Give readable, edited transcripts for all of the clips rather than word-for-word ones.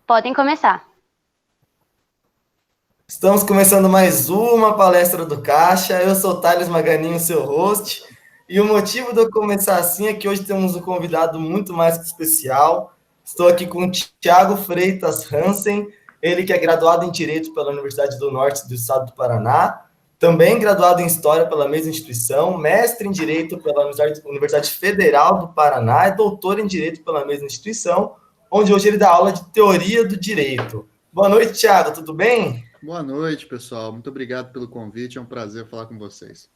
Podem começar. Estamos começando mais uma palestra do Caixa. Eu sou o Thales Maganinho, seu host. E o motivo de eu começar assim é que hoje temos um convidado muito mais que especial. Estou aqui com o Thiago Freitas Hansen, ele que é graduado em Direito pela Universidade do Norte do Estado do Paraná, também graduado em História pela mesma instituição, mestre em Direito pela Universidade Federal do Paraná e doutor em Direito pela mesma instituição, onde hoje ele dá aula de Teoria do Direito. Boa noite, Thiago, tudo bem? Boa noite, pessoal. Muito obrigado pelo convite. É um prazer falar com vocês.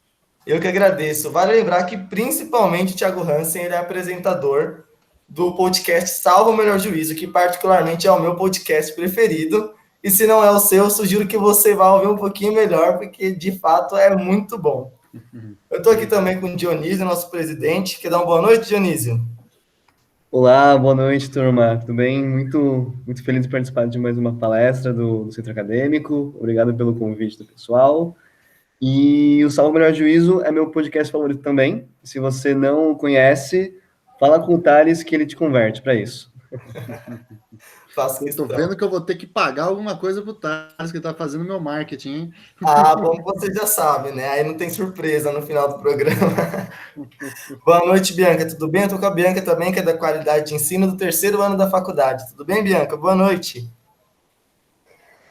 Eu que agradeço. Vale lembrar que, principalmente, o Thiago Hansen ele é apresentador do podcast Salva o Melhor Juízo, que particularmente é o meu podcast preferido. E se não é o seu, eu sugiro que você vá ouvir um pouquinho melhor, porque de fato é muito bom. Eu estou aqui também com o Dionísio, nosso presidente. Quer dar uma boa noite, Dionísio? Olá, boa noite, turma. Tudo bem? Muito feliz de participar de mais uma palestra do Centro Acadêmico. Obrigado pelo convite do pessoal. E o Salvo Melhor Juízo é meu podcast favorito também. Se você não conhece, fala com o Thales que ele te converte para isso. Faço Eu tô questão. vendo que eu vou ter que pagar alguma coisa pro Thales, que tá fazendo meu marketing, hein? Ah, bom, você já sabe, né? Aí não tem surpresa no final do programa. Boa noite, Bianca. Tudo bem? Eu tô com a Bianca também, que é da qualidade de ensino do terceiro ano da faculdade. Tudo bem, Bianca? Boa noite.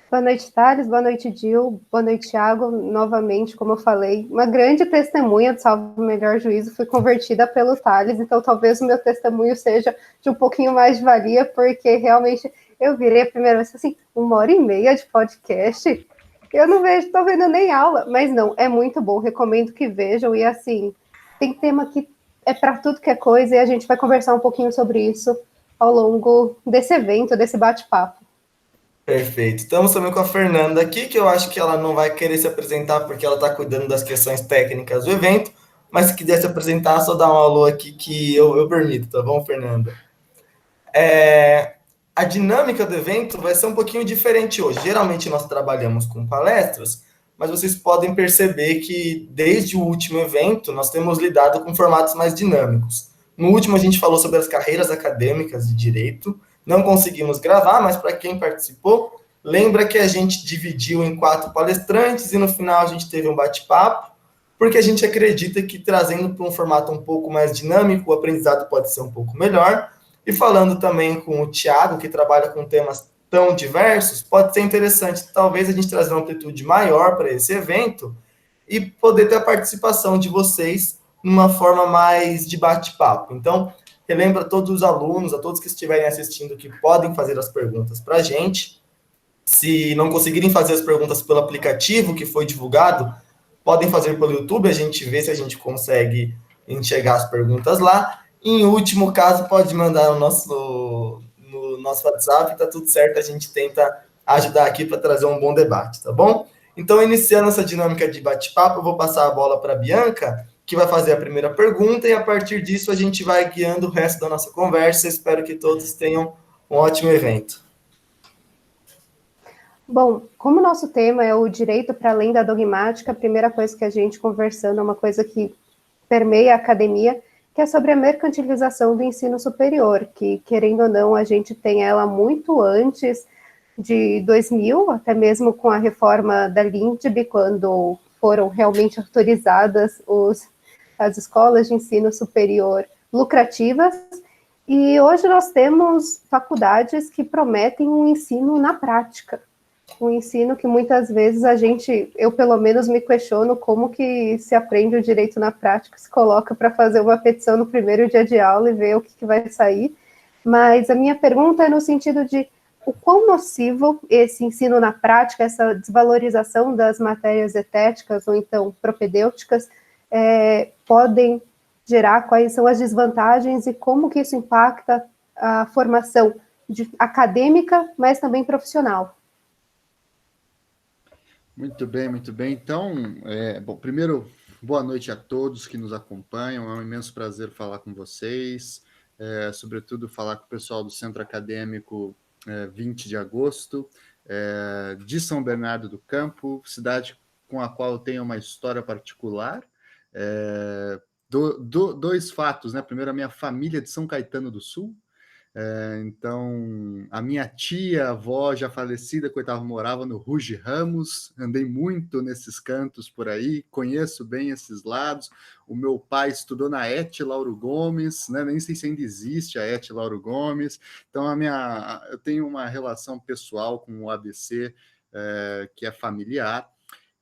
Boa noite, Thales. Boa noite, Gil. Boa noite, Thiago. Novamente, como eu falei, uma grande testemunha do Salvo Melhor Juízo. Fui convertida pelo Thales, então talvez o meu testemunho seja de um pouquinho mais de valia, porque realmente eu virei a primeira vez assim, 1h30 de podcast. Eu não vejo, estou vendo nem aula, mas não, é muito bom. Recomendo que vejam. E assim, tem tema que é para tudo que é coisa, e a gente vai conversar um pouquinho sobre isso ao longo desse evento, desse bate-papo. Perfeito. Estamos também com a Fernanda aqui, que eu acho que ela não vai querer se apresentar porque ela está cuidando das questões técnicas do evento, mas se quiser se apresentar, só dá um alô aqui que eu permito, tá bom, Fernanda? A dinâmica do evento vai ser um pouquinho diferente hoje. Geralmente nós trabalhamos com palestras, mas vocês podem perceber que desde o último evento nós temos lidado com formatos mais dinâmicos. No último a gente falou sobre as carreiras acadêmicas de direito, não conseguimos gravar, mas para quem participou, lembra que a gente dividiu em 4 palestrantes e no final a gente teve um bate-papo, porque a gente acredita que trazendo para um formato um pouco mais dinâmico, o aprendizado pode ser um pouco melhor. E falando também com o Thiago, que trabalha com temas tão diversos, pode ser interessante talvez a gente trazer uma amplitude maior para esse evento e poder ter a participação de vocês numa forma mais de bate-papo. Então, relembra a todos os alunos, a todos que estiverem assistindo, que podem fazer as perguntas para a gente. Se não conseguirem fazer as perguntas pelo aplicativo que foi divulgado, podem fazer pelo YouTube, a gente vê se a gente consegue enxergar as perguntas lá. Em último caso, pode mandar no nosso WhatsApp, tá tudo certo, a gente tenta ajudar aqui para trazer um bom debate, tá bom? Então, iniciando essa dinâmica de bate-papo, eu vou passar a bola para a Bianca, que vai fazer a primeira pergunta, e a partir disso a gente vai guiando o resto da nossa conversa. Espero que todos tenham um ótimo evento. Bom, como o nosso tema é o direito para além da dogmática, a primeira coisa que a gente conversando é uma coisa que permeia a academia, que é sobre a mercantilização do ensino superior, que, querendo ou não, a gente tem ela muito antes de 2000, até mesmo com a reforma da LINDB, quando foram realmente autorizadas as escolas de ensino superior lucrativas, e hoje nós temos faculdades que prometem um ensino na prática, um ensino que muitas vezes eu pelo menos me questiono como que se aprende o direito na prática, se coloca para fazer uma petição no primeiro dia de aula e ver o que vai sair. Mas a minha pergunta é no sentido de o quão nocivo esse ensino na prática, essa desvalorização das matérias etéticas ou então propedêuticas, podem gerar, quais são as desvantagens e como que isso impacta a formação acadêmica, mas também profissional. Muito bem, muito bem. Então, bom, primeiro, boa noite a todos que nos acompanham. É um imenso prazer falar com vocês, sobretudo falar com o pessoal do Centro Acadêmico 20 de agosto, de São Bernardo do Campo, cidade com a qual eu tenho uma história particular. Dois fatos, né? Primeiro, a minha família é de São Caetano do Sul, Então, a minha tia-avó, já falecida, coitada, morava no Ruge Ramos, andei muito nesses cantos por aí, conheço bem esses lados. O meu pai estudou na ET Lauro Gomes, né? Nem sei se ainda existe a ET Lauro Gomes. Então, eu tenho uma relação pessoal com o ABC, que é familiar.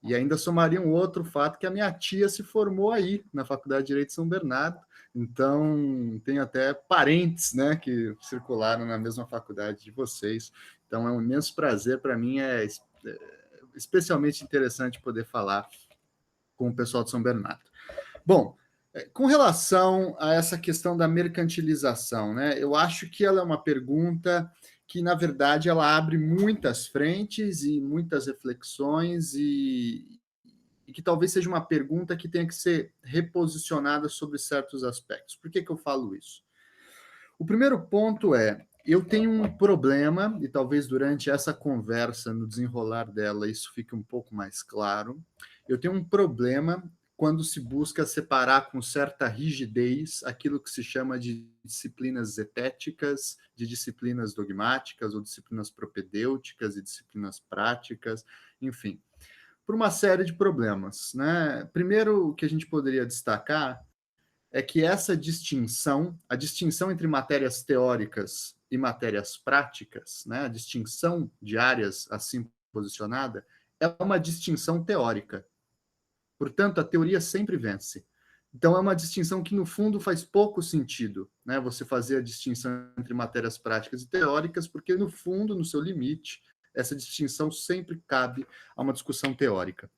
E ainda somaria um outro fato, que a minha tia se formou aí, na Faculdade de Direito de São Bernardo. Então, tem até parentes, né, que circularam na mesma faculdade de vocês. Então, é um imenso prazer para mim, especialmente interessante poder falar com o pessoal de São Bernardo. Bom, com relação a essa questão da mercantilização, né, eu acho que ela é uma pergunta que, na verdade, ela abre muitas frentes e muitas reflexões e que talvez seja uma pergunta que tenha que ser reposicionada sobre certos aspectos. Por que eu falo isso? O primeiro ponto é, eu tenho um problema, e talvez durante essa conversa, no desenrolar dela, isso fique um pouco mais claro. Eu tenho um problema quando se busca separar com certa rigidez aquilo que se chama de disciplinas zetéticas, de disciplinas dogmáticas, ou disciplinas propedêuticas e disciplinas práticas, enfim, por uma série de problemas, né? Primeiro, o que a gente poderia destacar é que essa distinção, a distinção entre matérias teóricas e matérias práticas, né? A distinção de áreas assim posicionada, é uma distinção teórica. Portanto, a teoria sempre vence. Então, é uma distinção que, no fundo, faz pouco sentido, né? Você fazer a distinção entre matérias práticas e teóricas, porque, no fundo, no seu limite, essa distinção sempre cabe a uma discussão teórica.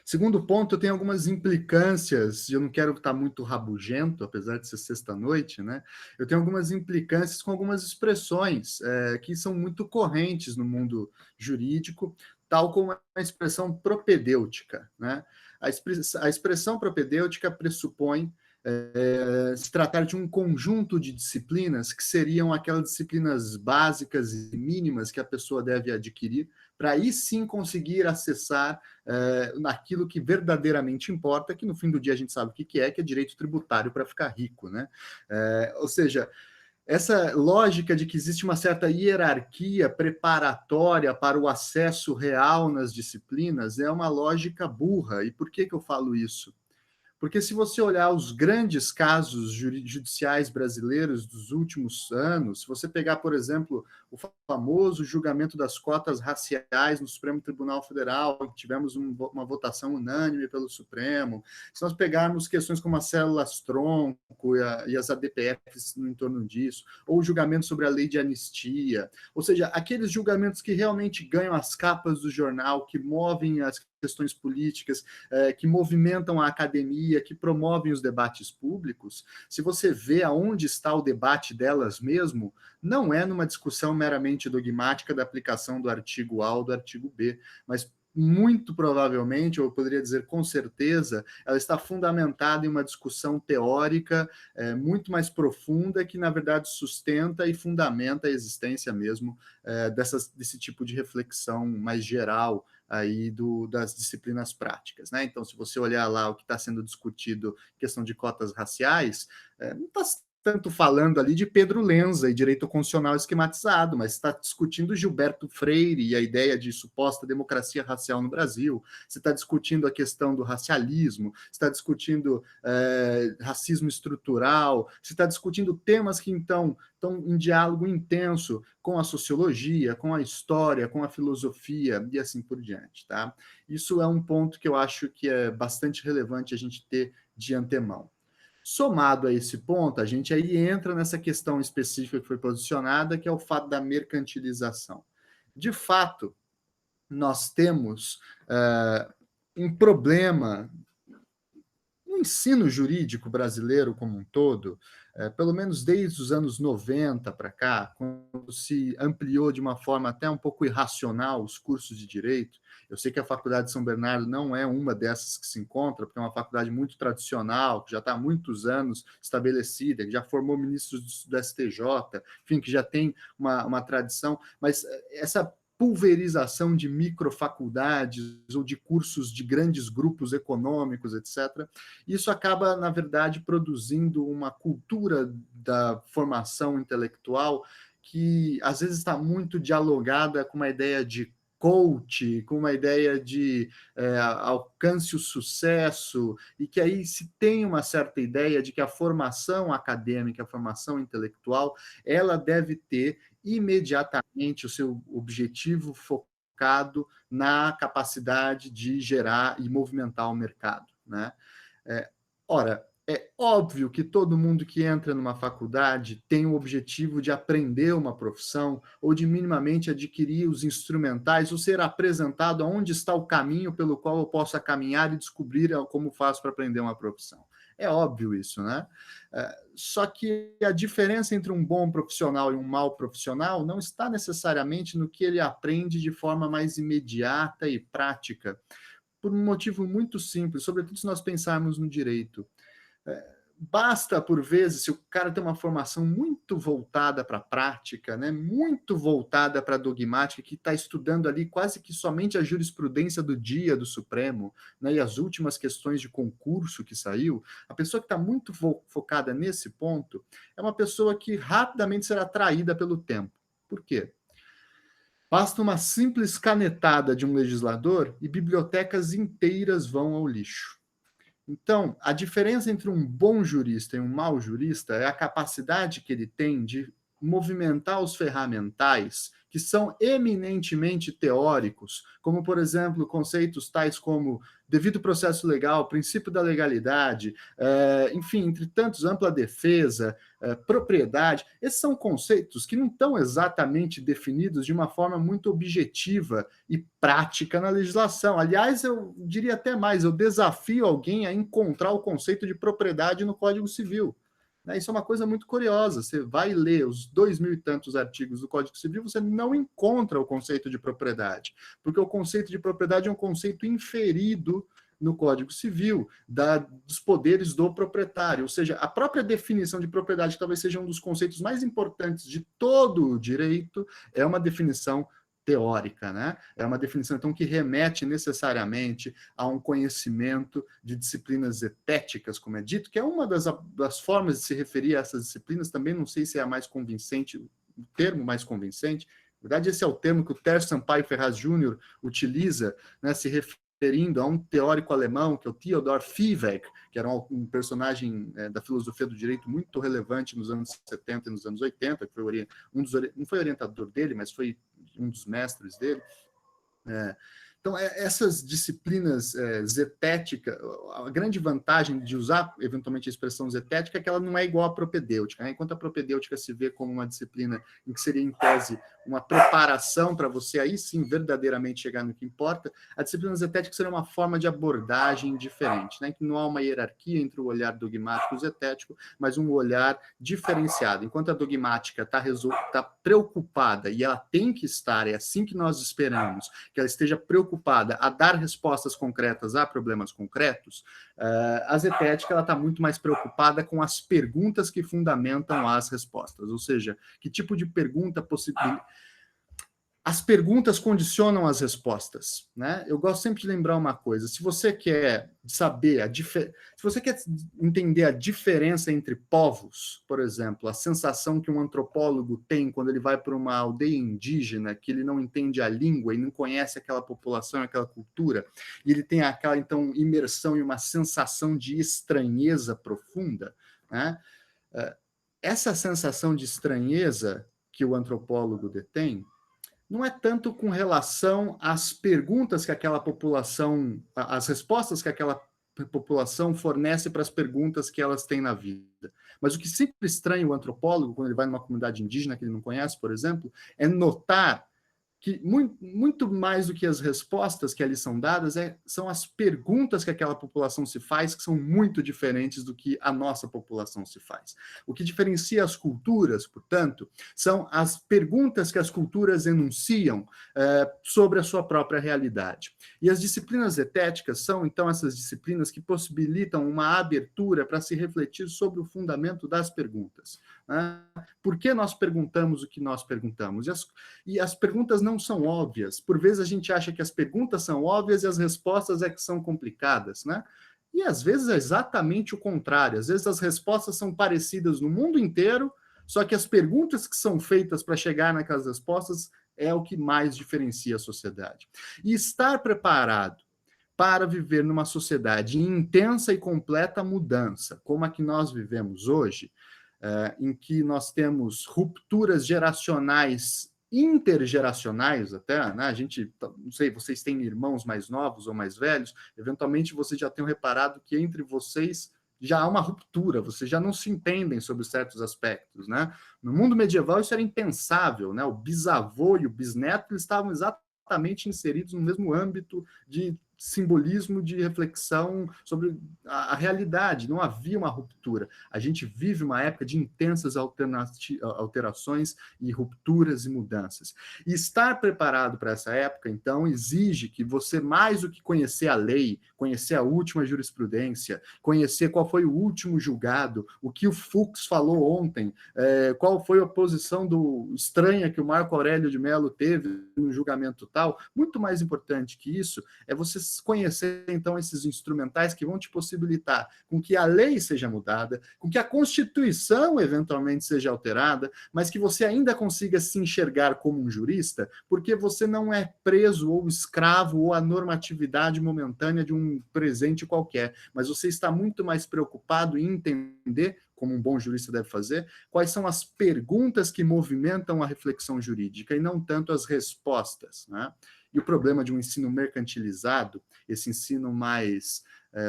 Segundo ponto, eu tenho algumas implicâncias, e eu não quero estar muito rabugento, apesar de ser sexta-noite, né? Eu tenho algumas implicâncias com algumas expressões que são muito correntes no mundo jurídico, tal como a expressão propedêutica, né? A expressão propedêutica pressupõe se tratar de um conjunto de disciplinas que seriam aquelas disciplinas básicas e mínimas que a pessoa deve adquirir para aí sim conseguir acessar naquilo que verdadeiramente importa, que no fim do dia a gente sabe o que é direito tributário para ficar rico, né? Ou seja, essa lógica de que existe uma certa hierarquia preparatória para o acesso real nas disciplinas é uma lógica burra. E por que eu falo isso? Porque se você olhar os grandes casos judiciais brasileiros dos últimos anos, se você pegar, por exemplo, o famoso julgamento das cotas raciais no Supremo Tribunal Federal, tivemos uma votação unânime pelo Supremo, se nós pegarmos questões como as células-tronco e as ADPFs no entorno disso, ou o julgamento sobre a lei de anistia, ou seja, aqueles julgamentos que realmente ganham as capas do jornal, que movem as questões políticas, que movimentam a academia, que promovem os debates públicos, se você vê aonde está o debate delas mesmo, não é numa discussão meramente dogmática da aplicação do artigo A ou do artigo B, mas muito provavelmente, ou eu poderia dizer com certeza, ela está fundamentada em uma discussão teórica muito mais profunda, que na verdade sustenta e fundamenta a existência mesmo desse tipo de reflexão mais geral aí das disciplinas práticas, né? Então, se você olhar lá o que está sendo discutido, questão de cotas raciais, não está tanto falando ali de Pedro Lenza e direito constitucional esquematizado, mas está discutindo Gilberto Freire e a ideia de suposta democracia racial no Brasil, você está discutindo a questão do racialismo, você está discutindo racismo estrutural, você está discutindo temas que, então, estão em diálogo intenso com a sociologia, com a história, com a filosofia e assim por diante, tá? Isso é um ponto que eu acho que é bastante relevante a gente ter de antemão. Somado a esse ponto, a gente aí entra nessa questão específica que foi posicionada, que é o fato da mercantilização. De fato, nós temos um problema no ensino jurídico brasileiro como um todo, pelo menos desde os anos 90 para cá, quando se ampliou de uma forma até um pouco irracional os cursos de direito. Eu sei que a Faculdade de São Bernardo não é uma dessas que se encontra, porque é uma faculdade muito tradicional, que já está há muitos anos estabelecida, que já formou ministros do STJ, enfim, que já tem uma tradição, mas essa pulverização de microfaculdades ou de cursos de grandes grupos econômicos, etc. Isso acaba, na verdade, produzindo uma cultura da formação intelectual que, às vezes, está muito dialogada com uma ideia de coach, com uma ideia de alcance o sucesso, e que aí se tem uma certa ideia de que a formação acadêmica, a formação intelectual, ela deve ter imediatamente o seu objetivo focado na capacidade de gerar e movimentar o mercado, né? Ora, é óbvio que todo mundo que entra numa faculdade tem o objetivo de aprender uma profissão ou de minimamente adquirir os instrumentais ou ser apresentado aonde está o caminho pelo qual eu possa caminhar e descobrir como faço para aprender uma profissão. É óbvio isso, né? Só que a diferença entre um bom profissional e um mau profissional não está necessariamente no que ele aprende de forma mais imediata e prática, por um motivo muito simples, sobretudo se nós pensarmos no direito. Basta, por vezes, se o cara tem uma formação muito voltada para a prática, né, muito voltada para a dogmática, que está estudando ali quase que somente a jurisprudência do dia do Supremo, né, e as últimas questões de concurso que saiu, a pessoa que está muito focada nesse ponto é uma pessoa que rapidamente será atraída pelo tempo. Por quê? Basta uma simples canetada de um legislador e bibliotecas inteiras vão ao lixo. Então, a diferença entre um bom jurista e um mau jurista é a capacidade que ele tem de movimentar os ferramentais que são eminentemente teóricos, como, por exemplo, conceitos tais como devido processo legal, princípio da legalidade, enfim, entre tantos, ampla defesa, propriedade. Esses são conceitos que não estão exatamente definidos de uma forma muito objetiva e prática na legislação. Aliás, eu diria até mais, eu desafio alguém a encontrar o conceito de propriedade no Código Civil. Isso é uma coisa muito curiosa. Você vai ler os 2.000 e tantos artigos do Código Civil, você não encontra o conceito de propriedade, porque o conceito de propriedade é um conceito inferido no Código Civil, dos poderes do proprietário, ou seja, a própria definição de propriedade, que talvez seja um dos conceitos mais importantes de todo o direito, é uma definição teórica, né? É uma definição, então, que remete necessariamente a um conhecimento de disciplinas etéticas, como é dito, que é uma das formas de se referir a essas disciplinas, também não sei se é a mais convincente, o termo mais convincente. Na verdade, esse é o termo que o Tércio Sampaio Ferraz Júnior utiliza, né, se referindo a um teórico alemão, que é o Theodor Viehweg, que era um personagem da filosofia do direito muito relevante nos anos 70 e nos anos 80, que foi não foi orientador dele, mas foi um dos mestres dele. Então, essas disciplinas zetéticas, a grande vantagem de usar, eventualmente, a expressão zetética é que ela não é igual à propedêutica, né? Enquanto a propedêutica se vê como uma disciplina em que seria, em tese, uma preparação para você aí sim verdadeiramente chegar no que importa, a disciplina zetética seria uma forma de abordagem diferente, né? Que não há uma hierarquia entre o olhar dogmático e o zetético, mas um olhar diferenciado. Enquanto a dogmática está preocupada, e ela tem que estar, é assim que nós esperamos, que ela esteja preocupada a dar respostas concretas a problemas concretos, a zetética está muito mais preocupada com as perguntas que fundamentam as respostas, ou seja, que tipo de pergunta possibilita. As perguntas condicionam as respostas, né? Eu gosto sempre de lembrar uma coisa: se você quer saber se você quer entender a diferença entre povos, por exemplo, a sensação que um antropólogo tem quando ele vai para uma aldeia indígena, que ele não entende a língua e não conhece aquela população, aquela cultura, e ele tem aquela, então, imersão e uma sensação de estranheza profunda, né? Essa sensação de estranheza que o antropólogo detém não é tanto com relação às perguntas que aquela população, as respostas que aquela população fornece para as perguntas que elas têm na vida. Mas o que sempre estranha o antropólogo, quando ele vai numa comunidade indígena que ele não conhece, por exemplo, é notar que muito mais do que as respostas que ali são dadas, são as perguntas que aquela população se faz, que são muito diferentes do que a nossa população se faz. O que diferencia as culturas, portanto, são as perguntas que as culturas enunciam sobre a sua própria realidade. E as disciplinas etéticas são, então, essas disciplinas que possibilitam uma abertura para se refletir sobre o fundamento das perguntas, né? Por que nós perguntamos o que nós perguntamos? E as perguntas não são óbvias. Por vezes a gente acha que as perguntas são óbvias e as respostas é que são complicadas, né? E às vezes é exatamente o contrário. Às vezes as respostas são parecidas no mundo inteiro, só que as perguntas que são feitas para chegar naquelas respostas é o que mais diferencia a sociedade. E estar preparado para viver numa sociedade em intensa e completa mudança, como a que nós vivemos hoje, em que nós temos rupturas geracionais, intergeracionais até, né? A gente, não sei, vocês têm irmãos mais novos ou mais velhos, eventualmente vocês já tenham reparado que entre vocês já há uma ruptura, vocês já não se entendem sobre certos aspectos, né? No mundo medieval isso era impensável, né? O bisavô e o bisneto eles estavam exatamente inseridos no mesmo âmbito de simbolismo, de reflexão sobre a realidade, não havia uma ruptura. A gente vive uma época de intensas alterações e rupturas e mudanças. E estar preparado para essa época, então, exige que você, mais do que conhecer a lei, conhecer a última jurisprudência, conhecer qual foi o último julgado, o que o Fux falou ontem, qual foi a posição estranha que o Marco Aurélio de Mello teve no julgamento tal, muito mais importante que isso é você conhecer, então, esses instrumentais que vão te possibilitar com que a lei seja mudada, com que a Constituição, eventualmente, seja alterada, mas que você ainda consiga se enxergar como um jurista, porque você não é preso ou escravo ou a normatividade momentânea de um presente qualquer, mas você está muito mais preocupado em entender, como um bom jurista deve fazer, quais são as perguntas que movimentam a reflexão jurídica e não tanto as respostas, né? E o problema de um ensino mercantilizado, esse ensino mais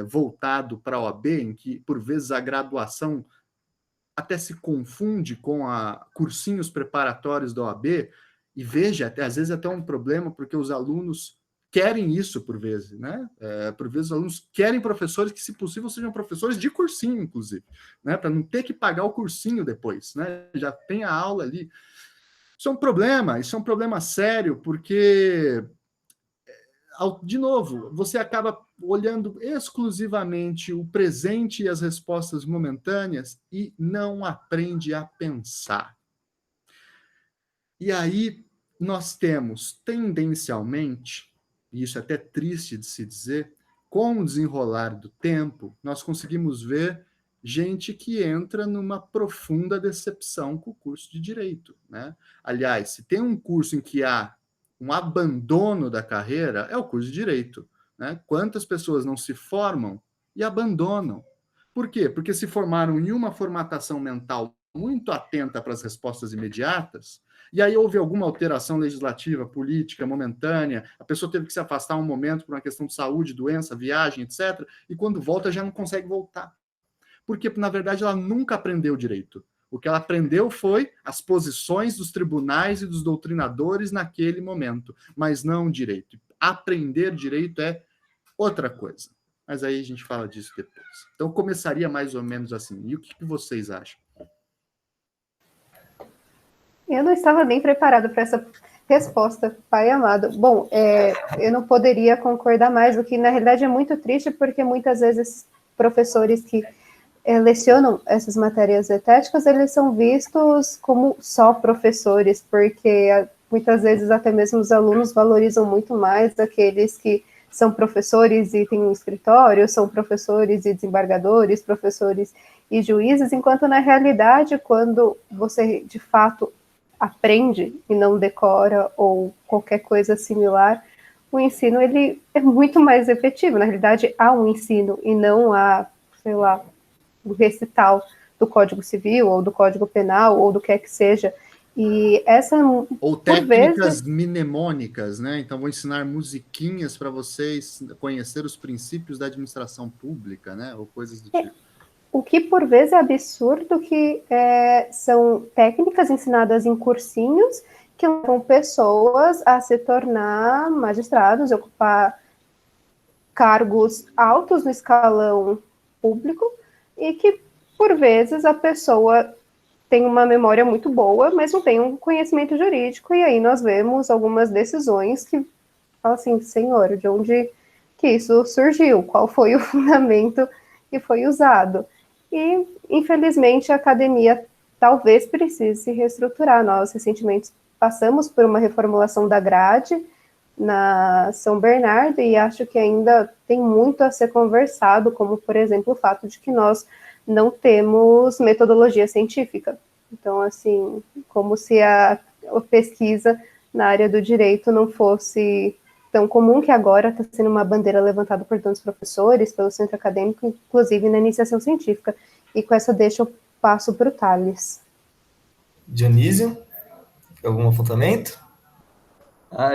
voltado para a OAB, em que, por vezes, a graduação até se confunde com cursinhos preparatórios da OAB, e veja, às vezes até um problema, porque os alunos querem isso, por vezes, né? Por vezes os alunos querem professores que, se possível, sejam professores de cursinho, inclusive, né? Para não ter que pagar o cursinho depois, né? Já tem a aula ali. Isso é um problema sério, porque, de novo, você acaba olhando exclusivamente o presente e as respostas momentâneas e não aprende a pensar. E aí nós temos, tendencialmente, e isso é até triste de se dizer, com o desenrolar do tempo, nós conseguimos ver gente que entra numa profunda decepção com o curso de Direito, né? Aliás, se tem um curso em que há um abandono da carreira, é o curso de Direito, né? Quantas pessoas não se formam e abandonam? Por quê? Porque se formaram em uma formatação mental muito atenta para as respostas imediatas, e aí houve alguma alteração legislativa, política, momentânea, a pessoa teve que se afastar um momento por uma questão de saúde, doença, viagem, etc., e quando volta já não consegue voltar. Porque, na verdade, ela nunca aprendeu direito. O que ela aprendeu foi as posições dos tribunais e dos doutrinadores naquele momento, mas não direito. Aprender direito é outra coisa. Mas aí a gente fala disso depois. Então, começaria mais ou menos assim. E o que vocês acham? Eu não estava nem preparada para essa resposta, pai amado. Bom, eu não poderia concordar mais, o que na realidade é muito triste, porque muitas vezes professores que lecionam essas matérias etéticas, eles são vistos como só professores, porque muitas vezes até mesmo os alunos valorizam muito mais aqueles que são professores e têm um escritório, são professores e desembargadores, professores e juízes, enquanto na realidade, quando você de fato aprende e não decora ou qualquer coisa similar, o ensino ele é muito mais efetivo. Na realidade, há um ensino e não há, sei lá, o recital do Código Civil ou do Código Penal ou do que é que seja. E essa, ou técnicas mnemônicas, né? Então vou ensinar musiquinhas para vocês conhecer os princípios da administração pública, né? Ou coisas do tipo. O que por vezes é absurdo, que são técnicas ensinadas em cursinhos que levam pessoas a se tornar magistrados, ocupar cargos altos no escalão público, e que por vezes a pessoa tem uma memória muito boa, mas não tem um conhecimento jurídico, e aí nós vemos algumas decisões que falam assim, senhor, de onde que isso surgiu? Qual foi o fundamento que foi usado? E, infelizmente, a academia talvez precise se reestruturar. Nós, recentemente, passamos por uma reformulação da grade na São Bernardo e acho que ainda tem muito a ser conversado, como, por exemplo, o fato de que nós não temos metodologia científica. Então, assim, como se a pesquisa na área do direito não fosse tão comum, que agora está sendo uma bandeira levantada por tantos professores, pelo centro acadêmico, inclusive na iniciação científica. E com essa deixa eu passo para o Thales. Dionísio, algum apontamento?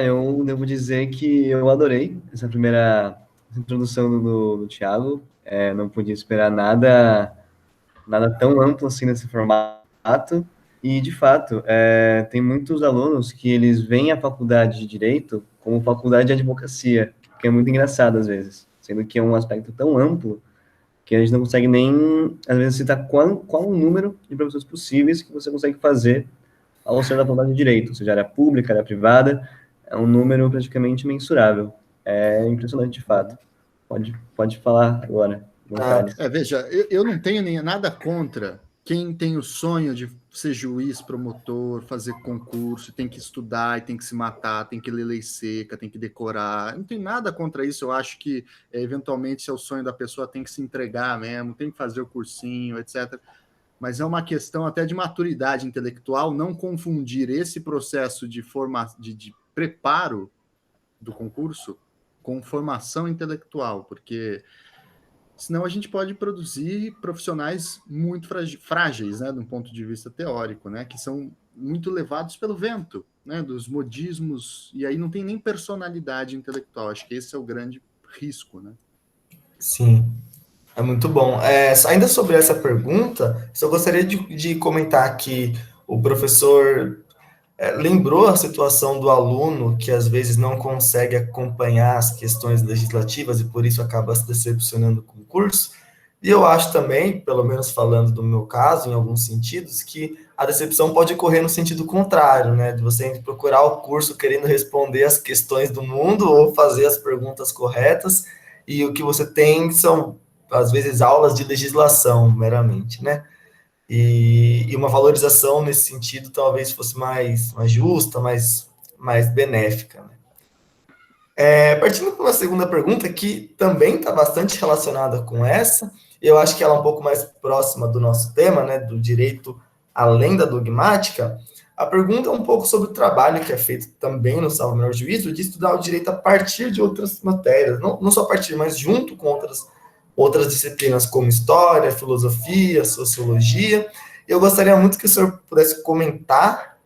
Eu devo dizer que eu adorei essa primeira introdução do Thiago. Não podia esperar nada tão amplo assim nesse formato. E, de fato, tem muitos alunos que eles veem a faculdade de Direito como faculdade de advocacia, que é muito engraçado às vezes, sendo que é um aspecto tão amplo que a gente não consegue nem, às vezes, citar qual o número de professores possíveis que você consegue fazer ao ser da faculdade de Direito, seja área pública, área privada, é um número praticamente mensurável. É impressionante, de fato. Pode falar agora, vontade. Veja, eu não tenho nem nada contra quem tem o sonho de ser juiz, promotor, fazer concurso, tem que estudar e tem que se matar, tem que ler lei seca, tem que decorar. Eu não tem nada contra isso. Eu acho que, eventualmente, se é o sonho da pessoa, tem que se entregar mesmo, tem que fazer o cursinho, etc. Mas é uma questão até de maturidade intelectual, não confundir esse processo de preparo do concurso com formação intelectual, porque senão a gente pode produzir profissionais muito frágeis, né, de um ponto de vista teórico, né, que são muito levados pelo vento, né, dos modismos, e aí não tem nem personalidade intelectual. Acho que esse é o grande risco, né? Sim, é muito bom. Ainda sobre essa pergunta, só gostaria de comentar que o professor lembrou a situação do aluno que às vezes não consegue acompanhar as questões legislativas e por isso acaba se decepcionando com o curso. E eu acho também, pelo menos falando do meu caso, em alguns sentidos, que a decepção pode ocorrer no sentido contrário, né? De você procurar o curso querendo responder as questões do mundo ou fazer as perguntas corretas, e o que você tem são, às vezes, aulas de legislação, meramente, né? E uma valorização nesse sentido talvez fosse mais justa, mais benéfica. Né? Partindo para uma segunda pergunta, que também está bastante relacionada com essa, eu acho que ela é um pouco mais próxima do nosso tema, né, do direito além da dogmática. A pergunta é um pouco sobre o trabalho que é feito também no Salvo Melhor Juízo, de estudar o direito a partir de outras matérias, não só a partir, mas junto com outras disciplinas como história, filosofia, sociologia. Eu gostaria muito que o senhor pudesse comentar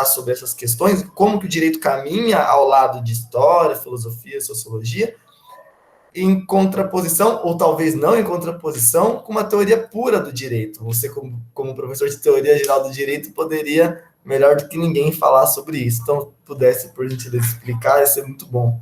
sobre essas questões, como que o direito caminha ao lado de história, filosofia, sociologia, em contraposição, ou talvez não em contraposição, com uma teoria pura do direito. Você, como professor de teoria geral do direito, poderia, melhor do que ninguém, falar sobre isso. Então, pudesse, por gentileza, explicar, ia ser muito bom.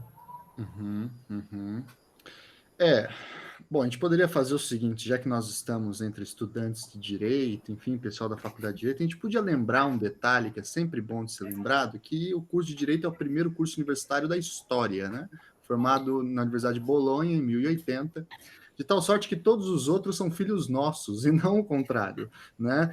Bom, a gente poderia fazer o seguinte, já que nós estamos entre estudantes de direito, enfim, pessoal da faculdade de direito, a gente podia lembrar um detalhe que é sempre bom de ser lembrado, que o curso de direito é o primeiro curso universitário da história, né? Formado na Universidade de Bolonha em 1080, de tal sorte que todos os outros são filhos nossos, e não o contrário, né?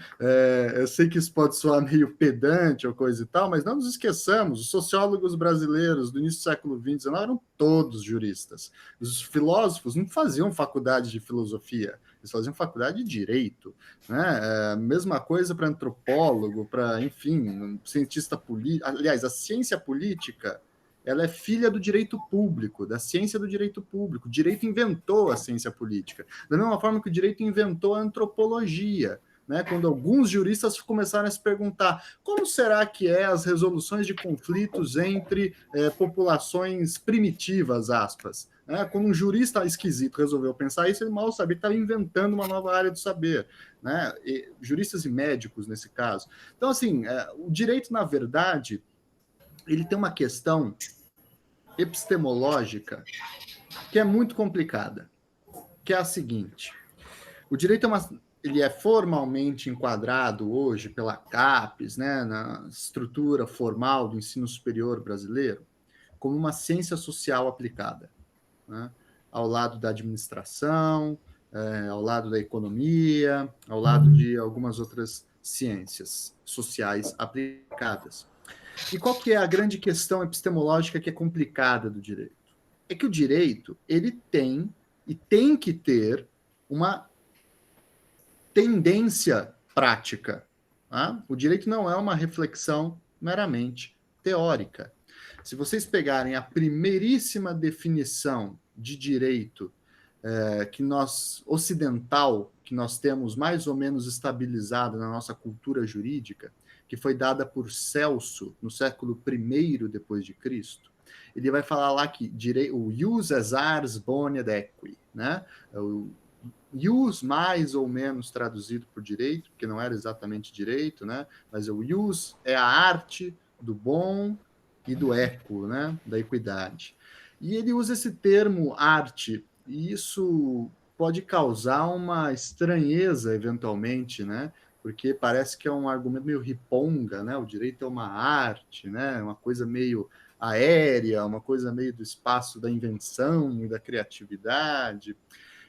Eu sei que isso pode soar meio pedante ou coisa e tal, mas não nos esqueçamos, os sociólogos brasileiros do início do século XX eram todos juristas. Os filósofos não faziam faculdade de filosofia, eles faziam faculdade de direito, né? Mesma coisa para antropólogo, para, enfim, cientista político. Aliás, a ciência política, ela é filha do direito público, da ciência do direito público. O direito inventou a ciência política. Da mesma forma que o direito inventou a antropologia, né? Quando alguns juristas começaram a se perguntar como será que é as resoluções de conflitos entre populações primitivas, aspas. Né? Quando um jurista esquisito resolveu pensar isso, ele mal sabia que estava inventando uma nova área do saber. Né? Juristas e médicos, nesse caso. Então, assim, o direito, na verdade, ele tem uma questão epistemológica que é muito complicada, que é a seguinte: o direito ele é formalmente enquadrado hoje pela CAPES, né, na estrutura formal do ensino superior brasileiro, como uma ciência social aplicada, né, ao lado da administração, ao lado da economia, ao lado de algumas outras ciências sociais aplicadas. E qual que é a grande questão epistemológica que é complicada do direito? É que o direito, ele tem e tem que ter uma tendência prática. Tá? O direito não é uma reflexão meramente teórica. Se vocês pegarem a primeiríssima definição de direito ocidental, que nós temos mais ou menos estabilizada na nossa cultura jurídica, que foi dada por Celso no século I depois de Cristo, ele vai falar lá que o ius es ars boni ad equi, né? O ius mais ou menos traduzido por direito, porque não era exatamente direito, né? Mas o ius é a arte do bom e do eco, né? Da equidade. E ele usa esse termo arte, e isso pode causar uma estranheza, eventualmente, né? Porque parece que é um argumento meio riponga, né? O direito é uma arte, né? Uma coisa meio aérea, uma coisa meio do espaço da invenção e da criatividade.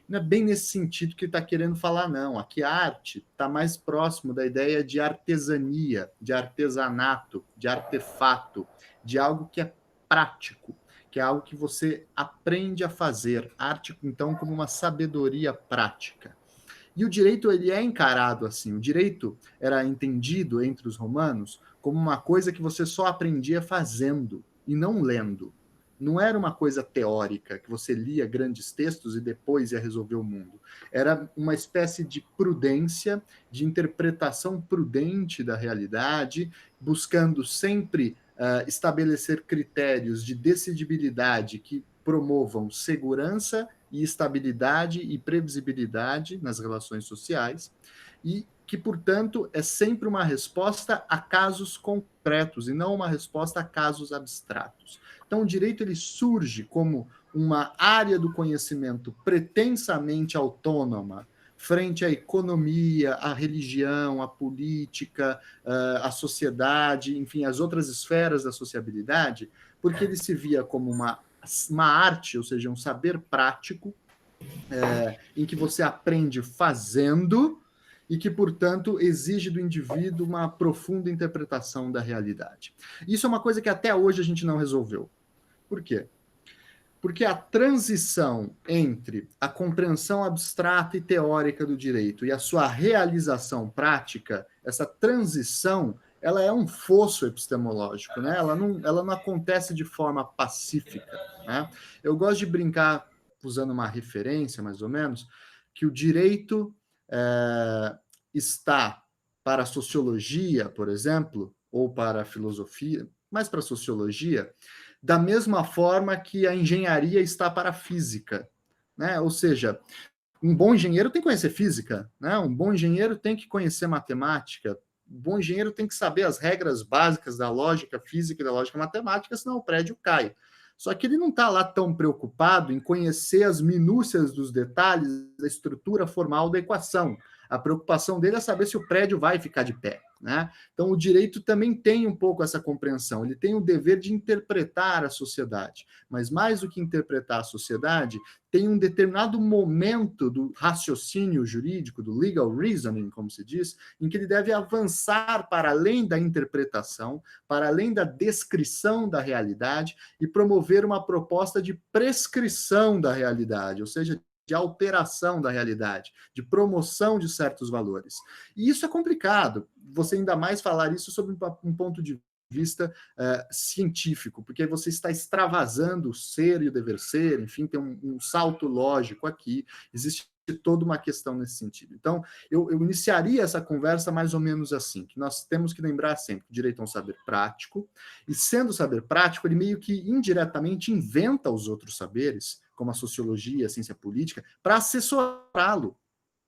Não é bem nesse sentido que ele está querendo falar, não. Aqui a arte está mais próximo da ideia de artesania, de artesanato, de artefato, de algo que é prático, que é algo que você aprende a fazer. Arte, então, como uma sabedoria prática. E o direito, ele é encarado assim. O direito era entendido entre os romanos como uma coisa que você só aprendia fazendo e não lendo. Não era uma coisa teórica, que você lia grandes textos e depois ia resolver o mundo. Era uma espécie de prudência, de interpretação prudente da realidade, buscando sempre estabelecer critérios de decidibilidade que promovam segurança e estabilidade e previsibilidade nas relações sociais, e que, portanto, é sempre uma resposta a casos concretos e não uma resposta a casos abstratos. Então, o direito ele surge como uma área do conhecimento pretensamente autônoma frente à economia, à religião, à política, à sociedade, enfim, às outras esferas da sociabilidade, porque ele se via como uma arte, ou seja, um saber prático, em que você aprende fazendo e que, portanto, exige do indivíduo uma profunda interpretação da realidade. Isso é uma coisa que até hoje a gente não resolveu. Por quê? Porque a transição entre a compreensão abstrata e teórica do direito e a sua realização prática, essa transição, ela é um fosso epistemológico, né? Ela não acontece de forma pacífica, né? Eu gosto de brincar, usando uma referência, mais ou menos, que o direito está para a sociologia, por exemplo, ou para a filosofia, mas para a sociologia, da mesma forma que a engenharia está para a física, né? Ou seja, um bom engenheiro tem que conhecer física, né? Um bom engenheiro tem que conhecer matemática, um bom engenheiro tem que saber as regras básicas da lógica física e da lógica matemática, senão o prédio cai. Só que ele não está lá tão preocupado em conhecer as minúcias dos detalhes da estrutura formal da equação. A preocupação dele é saber se o prédio vai ficar de pé, né? Então, o direito também tem um pouco essa compreensão. Ele tem o dever de interpretar a sociedade. Mas, mais do que interpretar a sociedade, tem um determinado momento do raciocínio jurídico, do legal reasoning, como se diz, em que ele deve avançar para além da interpretação, para além da descrição da realidade e promover uma proposta de prescrição da realidade, ou seja, de alteração da realidade, de promoção de certos valores. E isso é complicado, você ainda mais falar isso sob um ponto de vista científico, porque você está extravasando o ser e o dever ser, enfim, tem um salto lógico aqui, existe toda uma questão nesse sentido. Então, eu iniciaria essa conversa mais ou menos assim, que nós temos que lembrar sempre que o direito é um saber prático, e sendo saber prático, ele meio que indiretamente inventa os outros saberes, como a sociologia, a ciência política, para assessorá-lo,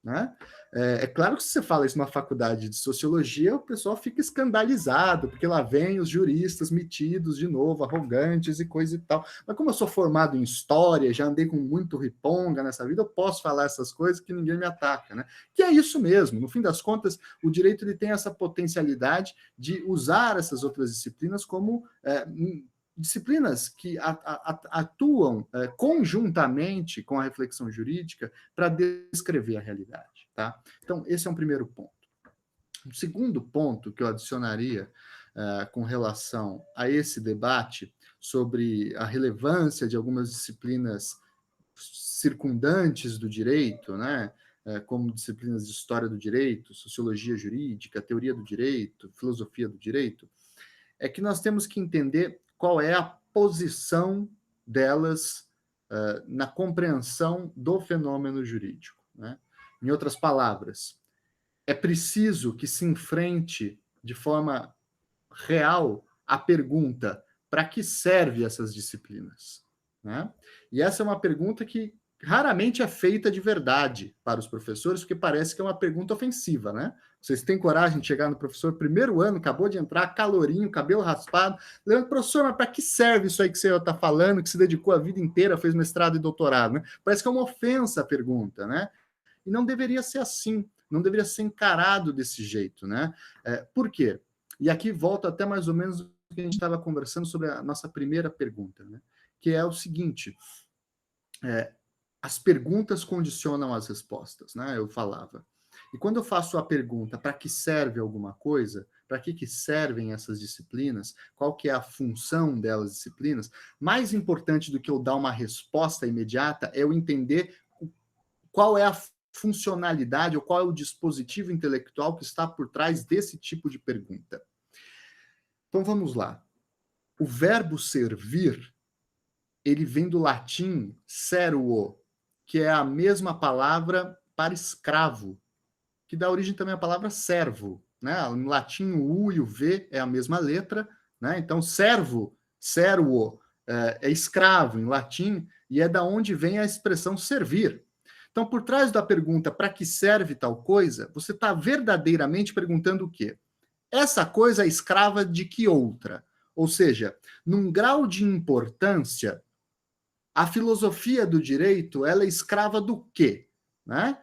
né? É claro que se você fala isso numa faculdade de sociologia, o pessoal fica escandalizado, porque lá vem os juristas metidos de novo, arrogantes e coisa e tal. Mas como eu sou formado em história, já andei com muito riponga nessa vida, eu posso falar essas coisas que ninguém me ataca, né? Que é isso mesmo. No fim das contas, o direito ele tem essa potencialidade de usar essas outras disciplinas como disciplinas que atuam conjuntamente com a reflexão jurídica para descrever a realidade. Tá? Então, esse é um primeiro ponto. Um segundo ponto que eu adicionaria com relação a esse debate sobre a relevância de algumas disciplinas circundantes do direito, né, como disciplinas de história do direito, sociologia jurídica, teoria do direito, filosofia do direito, é que nós temos que entender qual é a posição delas na compreensão do fenômeno jurídico, né? Em outras palavras, é preciso que se enfrente de forma real a pergunta: para que servem essas disciplinas? Né? E essa é uma pergunta que raramente é feita de verdade para os professores, porque parece que é uma pergunta ofensiva, né? Vocês têm coragem de chegar no professor, primeiro ano, acabou de entrar, calorinho, cabelo raspado, lembra, professor, mas para que serve isso aí que você está falando, que se dedicou a vida inteira, fez mestrado e doutorado, né? Parece que é uma ofensa a pergunta, né? E não deveria ser assim, não deveria ser encarado desse jeito, né? Por quê? E aqui volta até mais ou menos o que a gente estava conversando sobre a nossa primeira pergunta, né? Que é o seguinte, as perguntas condicionam as respostas, né? Eu falava. E quando eu faço a pergunta para que serve alguma coisa, para que servem essas disciplinas, qual que é a função delas disciplinas, mais importante do que eu dar uma resposta imediata é eu entender qual é a funcionalidade ou qual é o dispositivo intelectual que está por trás desse tipo de pergunta. Então vamos lá. O verbo servir, ele vem do latim seruo, que é a mesma palavra para escravo, que dá origem também à palavra servo, né? No latim o U e o V é a mesma letra, né? Então servo, seruo, é escravo em latim, e é da onde vem a expressão servir. Então, por trás da pergunta para que serve tal coisa, você está verdadeiramente perguntando o quê? Essa coisa é escrava de que outra? Ou seja, num grau de importância, a filosofia do direito, ela é escrava do quê? Né?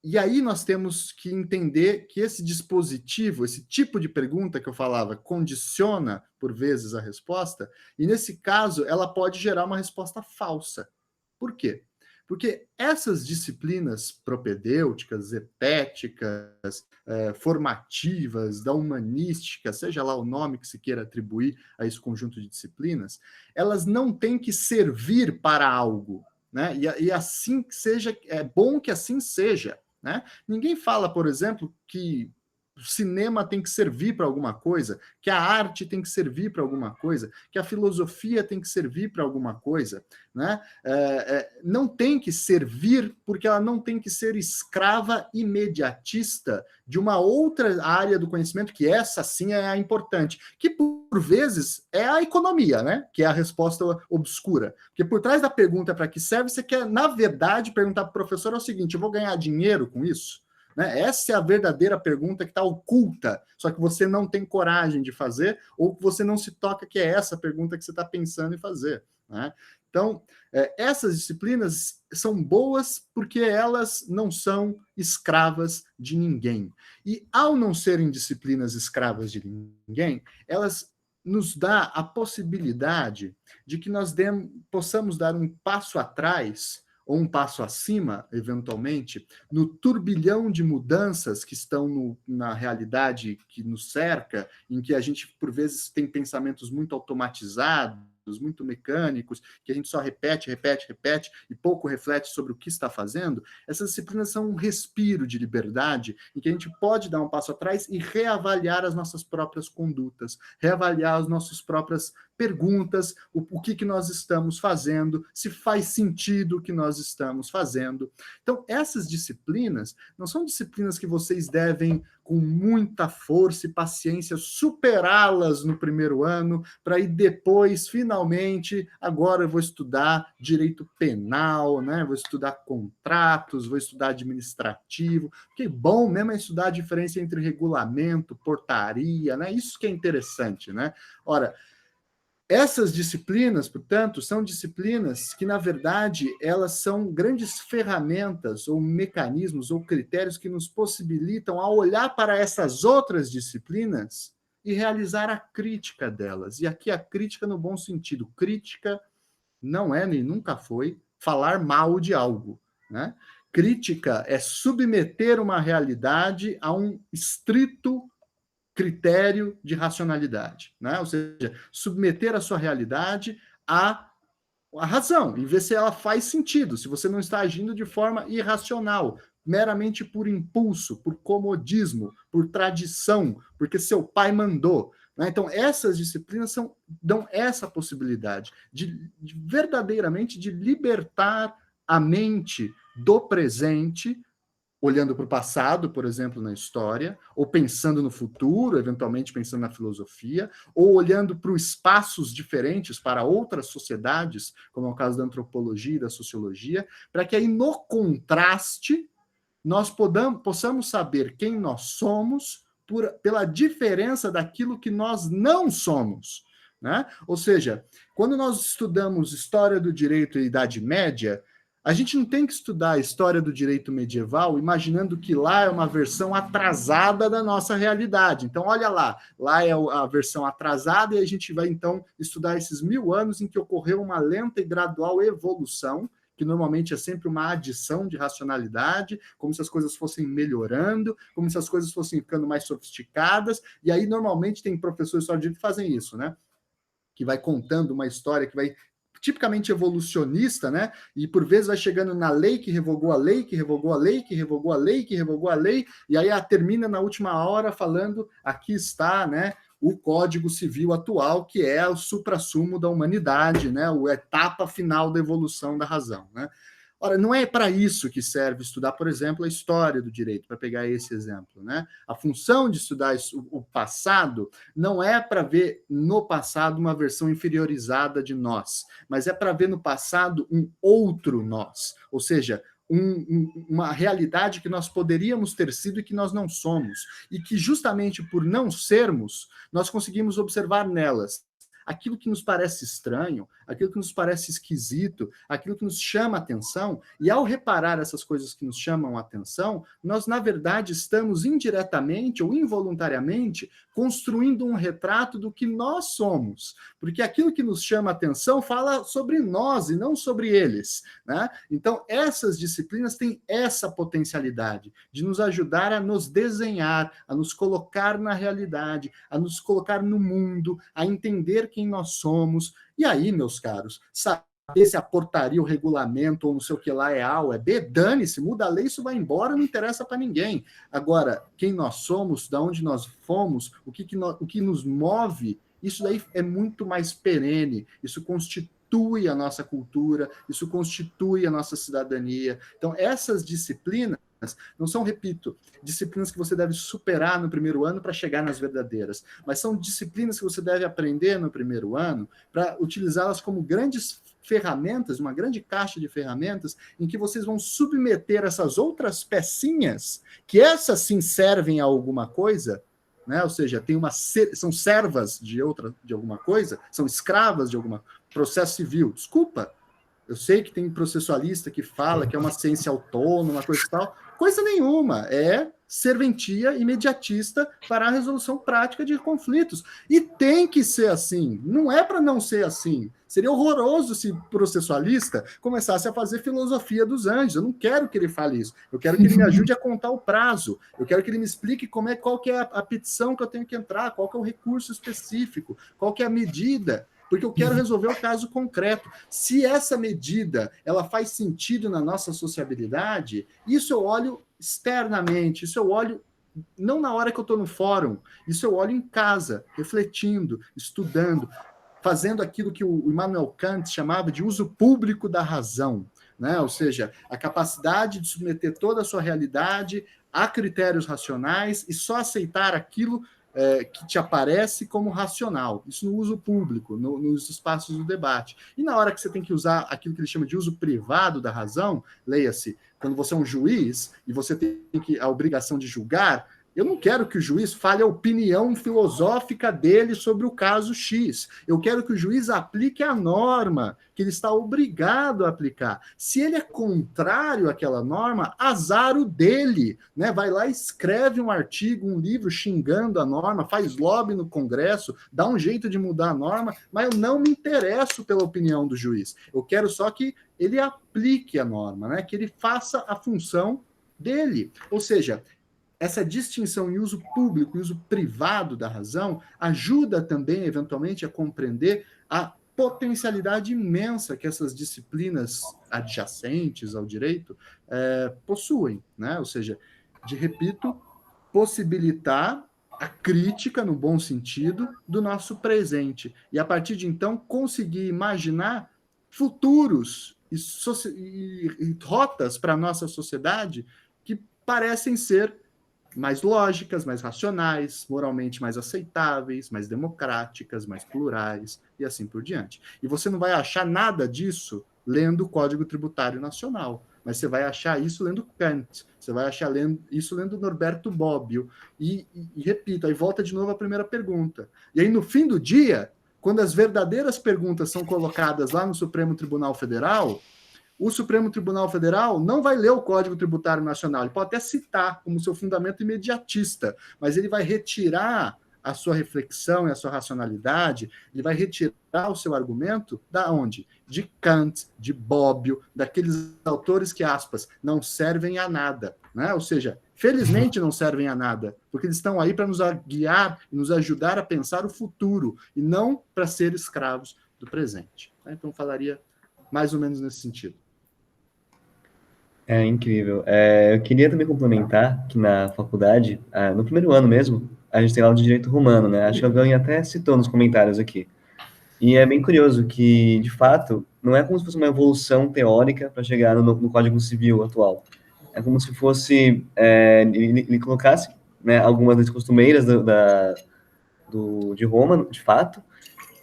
E aí nós temos que entender que esse dispositivo, esse tipo de pergunta que eu falava, condiciona, por vezes, a resposta, e nesse caso, ela pode gerar uma resposta falsa. Por quê? Porque essas disciplinas propedêuticas, etéticas, formativas, da humanística, seja lá o nome que se queira atribuir a esse conjunto de disciplinas, elas não têm que servir para algo, né? E assim que seja, é bom que assim seja, né? Ninguém fala, por exemplo, que o cinema tem que servir para alguma coisa, que a arte tem que servir para alguma coisa, que a filosofia tem que servir para alguma coisa, né? Não tem que servir porque ela não tem que ser escrava imediatista de uma outra área do conhecimento, que essa sim é a importante, que por vezes é a economia, né? Que é a resposta obscura. Porque por trás da pergunta para que serve, você quer, na verdade, perguntar para o professor é o seguinte: eu vou ganhar dinheiro com isso? Né? Essa é a verdadeira pergunta que está oculta, só que você não tem coragem de fazer, ou você não se toca que é essa pergunta que você está pensando em fazer. Né? Então, essas disciplinas são boas porque elas não são escravas de ninguém. E ao não serem disciplinas escravas de ninguém, elas nos dá a possibilidade de que nós possamos dar um passo atrás ou um passo acima, eventualmente, no turbilhão de mudanças que estão na realidade que nos cerca, em que a gente, por vezes, tem pensamentos muito automatizados, muito mecânicos, que a gente só repete e pouco reflete sobre o que está fazendo. Essas disciplinas são um respiro de liberdade em que a gente pode dar um passo atrás e reavaliar as nossas próprias condutas, reavaliar as nossas próprias perguntas, o que nós estamos fazendo, se faz sentido o que nós estamos fazendo. Então, essas disciplinas não são disciplinas que vocês devem, com muita força e paciência, superá-las no primeiro ano, para ir depois, finalmente, agora eu vou estudar direito penal, né? Vou estudar contratos, vou estudar administrativo, porque bom mesmo é estudar a diferença entre regulamento, portaria, né? Isso que é interessante, né? Ora, essas disciplinas, portanto, são disciplinas que, na verdade, elas são grandes ferramentas ou mecanismos ou critérios que nos possibilitam a olhar para essas outras disciplinas e realizar a crítica delas. E aqui a crítica no bom sentido. Crítica não é nem nunca foi falar mal de algo, né? crítica é submeter uma realidade a um estrito critério de racionalidade, né? Ou seja, submeter a sua realidade à razão e ver se ela faz sentido, se você não está agindo de forma irracional, meramente por impulso, por comodismo, por tradição, porque seu pai mandou. Né? Então, essas disciplinas dão essa possibilidade de verdadeiramente de libertar a mente do presente, olhando para o passado, por exemplo, na história, ou pensando no futuro, eventualmente pensando na filosofia, ou olhando para espaços diferentes, para outras sociedades, como é o caso da antropologia e da sociologia, para que aí no contraste nós possamos saber quem nós somos pela diferença daquilo que nós não somos. Né? Ou seja, quando nós estudamos história do direito e Idade Média, a gente não tem que estudar a história do direito medieval imaginando que lá é uma versão atrasada da nossa realidade. Então, olha lá é a versão atrasada e a gente vai, então, estudar esses 1000 anos em que ocorreu uma lenta e gradual evolução, que normalmente é sempre uma adição de racionalidade, como se as coisas fossem melhorando, como se as coisas fossem ficando mais sofisticadas, e aí normalmente tem professores de história do direito que fazem isso, né? Que vai contando uma história que vai tipicamente evolucionista, né? E por vezes vai chegando na lei que revogou a lei, que revogou a lei, que revogou a lei, que revogou a lei, e aí termina na última hora falando, aqui está, né? O Código Civil atual, que é o suprassumo da humanidade, né? A etapa final da evolução da razão, né? Ora, não é para isso que serve estudar, por exemplo, a história do direito, para pegar esse exemplo, né? A função de estudar o passado não é para ver no passado uma versão inferiorizada de nós, mas é para ver no passado um outro nós, ou seja, uma realidade que nós poderíamos ter sido e que nós não somos, e que justamente por não sermos, nós conseguimos observar nelas aquilo que nos parece estranho, aquilo que nos parece esquisito, aquilo que nos chama a atenção, e ao reparar essas coisas que nos chamam a atenção, nós, na verdade, estamos indiretamente ou involuntariamente construindo um retrato do que nós somos, porque aquilo que nos chama a atenção fala sobre nós e não sobre eles, né? Então, essas disciplinas têm essa potencialidade de nos ajudar a nos desenhar, a nos colocar na realidade, a nos colocar no mundo, a entender quem nós somos. E aí, meus caros, saber se a portaria, o regulamento ou não sei o que lá é A ou é B, dane-se, muda a lei, isso vai embora, não interessa para ninguém. Agora, quem nós somos, de onde nós fomos, o que nos move, isso daí é muito mais perene, isso constitui a nossa cultura, isso constitui a nossa cidadania. Então, essas disciplinas não são, repito, disciplinas que você deve superar no primeiro ano para chegar nas verdadeiras, mas são disciplinas que você deve aprender no primeiro ano para utilizá-las como grandes ferramentas, uma grande caixa de ferramentas, em que vocês vão submeter essas outras pecinhas, que essas sim servem a alguma coisa, né? Ou seja, são servas de alguma coisa, são escravas de alguma processo civil. Desculpa, eu sei que tem processualista que fala que é uma ciência autônoma, coisa e tal. Coisa nenhuma, é serventia imediatista para a resolução prática de conflitos. E tem que ser assim, não é para não ser assim. Seria horroroso se processualista começasse a fazer filosofia dos anjos. Eu não quero que ele fale isso. Eu quero que ele me ajude a contar o prazo. Eu quero que ele me explique qual que é a petição que eu tenho que entrar, qual que é o recurso específico, qual que é a medida, porque eu quero resolver o caso concreto. Se essa medida ela faz sentido na nossa sociabilidade, isso eu olho externamente, isso eu olho não na hora que eu estou no fórum, isso eu olho em casa, refletindo, estudando, fazendo aquilo que o Immanuel Kant chamava de uso público da razão, né? Ou seja, a capacidade de submeter toda a sua realidade a critérios racionais e só aceitar aquilo que te aparece como racional. Isso no uso público, nos espaços do debate. E na hora que você tem que usar aquilo que ele chama de uso privado da razão, leia-se, quando você é um juiz e você tem a obrigação de julgar, Eu não quero que o juiz fale a opinião filosófica dele sobre o caso X. Eu quero que o juiz aplique a norma que ele está obrigado a aplicar. Se ele é contrário àquela norma, azar o dele, né? Vai lá, escreve um artigo, um livro xingando a norma, faz lobby no Congresso, dá um jeito de mudar a norma, mas eu não me interesso pela opinião do juiz. Eu quero só que ele aplique a norma, né? Que ele faça a função dele. Ou seja, essa distinção em uso público e uso privado da razão ajuda também, eventualmente, a compreender a potencialidade imensa que essas disciplinas adjacentes ao direito possuem, né? Ou seja, repito, possibilitar a crítica, no bom sentido, do nosso presente. E, a partir de então, conseguir imaginar futuros e rotas para a nossa sociedade que parecem ser mais lógicas, mais racionais, moralmente mais aceitáveis, mais democráticas, mais plurais, e assim por diante. E você não vai achar nada disso lendo o Código Tributário Nacional, mas você vai achar isso lendo Kant, você vai achar isso lendo Norberto Bobbio, e repito, aí volta de novo a primeira pergunta. E aí, no fim do dia, quando as verdadeiras perguntas são colocadas lá no Supremo Tribunal Federal, o Supremo Tribunal Federal não vai ler o Código Tributário Nacional, ele pode até citar como seu fundamento imediatista, mas ele vai retirar a sua reflexão e a sua racionalidade, ele vai retirar o seu argumento da onde? De Kant, de Bobbio, daqueles autores que, aspas, não servem a nada, né? Ou seja, felizmente não servem a nada, porque eles estão aí para nos guiar e nos ajudar a pensar o futuro, e não para ser escravos do presente. Então, falaria mais ou menos nesse sentido. É incrível. Eu queria também complementar que na faculdade, no primeiro ano mesmo, a gente tem aula de direito romano, né? Acho que alguém até citou nos comentários aqui. E é bem curioso que, de fato, não é como se fosse uma evolução teórica para chegar no Código Civil atual. É como se fosse, ele colocasse, né, algumas leis costumeiras de Roma, de fato,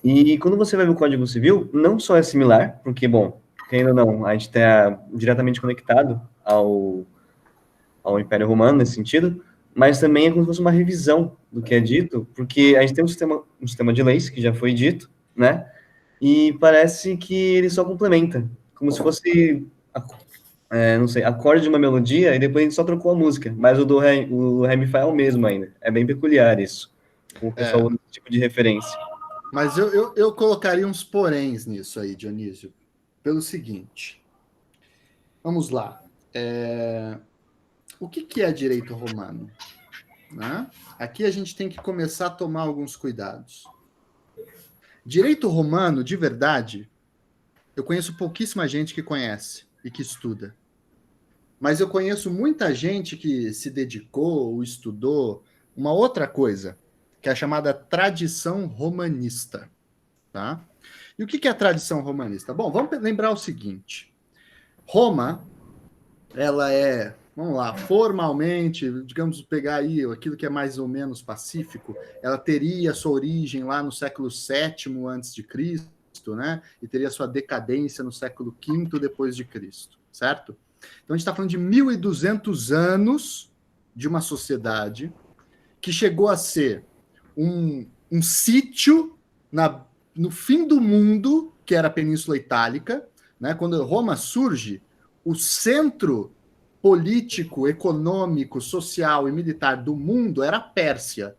e quando você vai ver o Código Civil, não só é similar, porque, bom, querendo ou não, a gente está diretamente conectado ao Império Romano nesse sentido, mas também é como se fosse uma revisão do que é dito, porque a gente tem um sistema de leis, que já foi dito, né, e parece que ele só complementa, como se fosse, não sei, acorde de uma melodia, e depois a gente só trocou a música, mas o Ré Mi Fá é o mesmo ainda. É bem peculiar isso, o pessoal usa esse tipo de referência. Mas eu colocaria uns poréns nisso aí, Dionísio, pelo seguinte. Vamos lá. O que é direito romano? Né? Aqui a gente tem que começar a tomar alguns cuidados. Direito romano, de verdade, eu conheço pouquíssima gente que conhece e que estuda. Mas eu conheço muita gente que se dedicou ou estudou uma outra coisa, que é a chamada tradição romanista. Tá? E o que é a tradição romanista? Bom, vamos lembrar o seguinte. Roma, ela é, vamos lá, formalmente, digamos, pegar aí aquilo que é mais ou menos pacífico, ela teria sua origem lá no século VII a.C., né? E teria sua decadência no século V depois de Cristo, certo? Então a gente está falando de 1.200 anos de uma sociedade que chegou a ser um sítio no fim do mundo, que era a Península Itálica, né? Quando Roma surge, o centro político, econômico, social e militar do mundo era a Pérsia,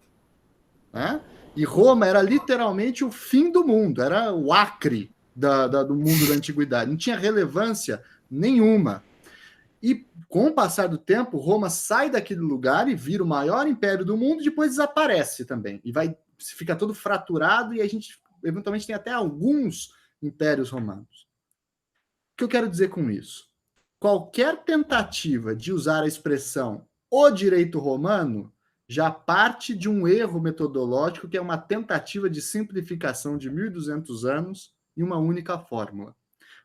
né? E Roma era literalmente o fim do mundo, era o Acre do mundo da antiguidade, não tinha relevância nenhuma. E com o passar do tempo, Roma sai daquele lugar e vira o maior império do mundo, e depois desaparece também. E fica todo fraturado, e a gente eventualmente tem até alguns impérios romanos. O que eu quero dizer com isso? Qualquer tentativa de usar a expressão o direito romano já parte de um erro metodológico, que é uma tentativa de simplificação de 1.200 anos em uma única fórmula.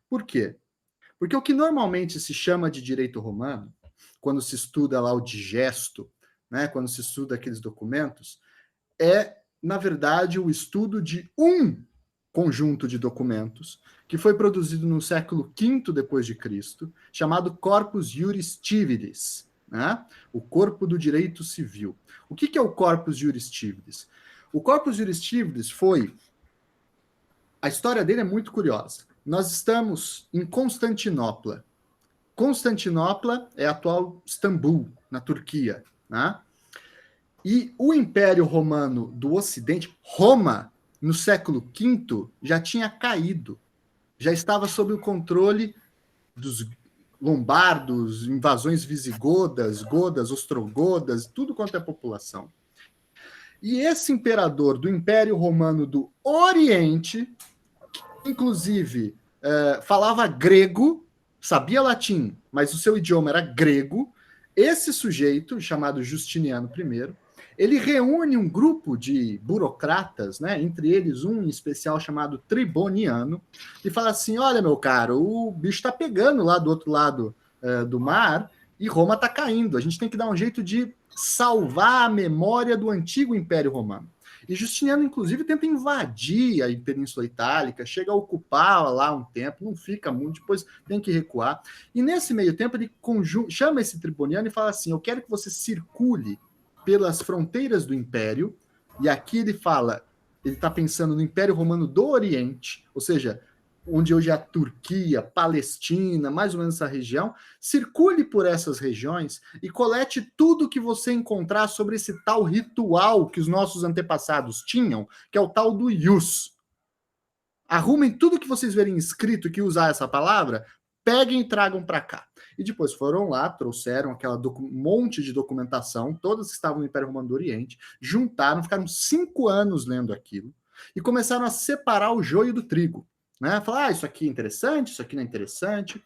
Por quê? Porque o que normalmente se chama de direito romano, quando se estuda lá o digesto, né, quando se estuda aqueles documentos, é, na verdade, o estudo de um conjunto de documentos que foi produzido no século V depois de Cristo, chamado Corpus Juris Civilis, né? O corpo do direito civil. O que é o Corpus Juris Civilis? O Corpus Juris Civilis foi... A história dele é muito curiosa. Nós estamos em Constantinopla. Constantinopla é a atual Istambul, na Turquia, né? E o Império Romano do Ocidente, Roma, no século V, já tinha caído. Já estava sob o controle dos lombardos, invasões visigodas, godas, ostrogodas, tudo quanto é população. E esse imperador do Império Romano do Oriente, inclusive, falava grego, sabia latim, mas o seu idioma era grego, esse sujeito, chamado Justiniano I, ele reúne um grupo de burocratas, né, entre eles um em especial chamado Triboniano, e fala assim, olha, meu caro, o bicho está pegando lá do outro lado do mar e Roma está caindo. A gente tem que dar um jeito de salvar a memória do antigo Império Romano. E Justiniano, inclusive, tenta invadir a Península Itálica, chega a ocupar lá um tempo, não fica muito, depois tem que recuar. E nesse meio tempo ele chama esse Triboniano e fala assim, eu quero que você circule pelas fronteiras do Império, e aqui ele fala, ele está pensando no Império Romano do Oriente, ou seja, onde hoje é a Turquia, Palestina, mais ou menos essa região, circule por essas regiões e colete tudo que você encontrar sobre esse tal ritual que os nossos antepassados tinham, que é o tal do ius. Arrumem tudo que vocês verem escrito que usar essa palavra, peguem e tragam para cá. E depois foram lá, trouxeram aquela monte de documentação, todas que estavam no Império Romano do Oriente, juntaram, ficaram 5 anos lendo aquilo, e começaram a separar o joio do trigo. Né? Falar, isso aqui é interessante, isso aqui não é interessante.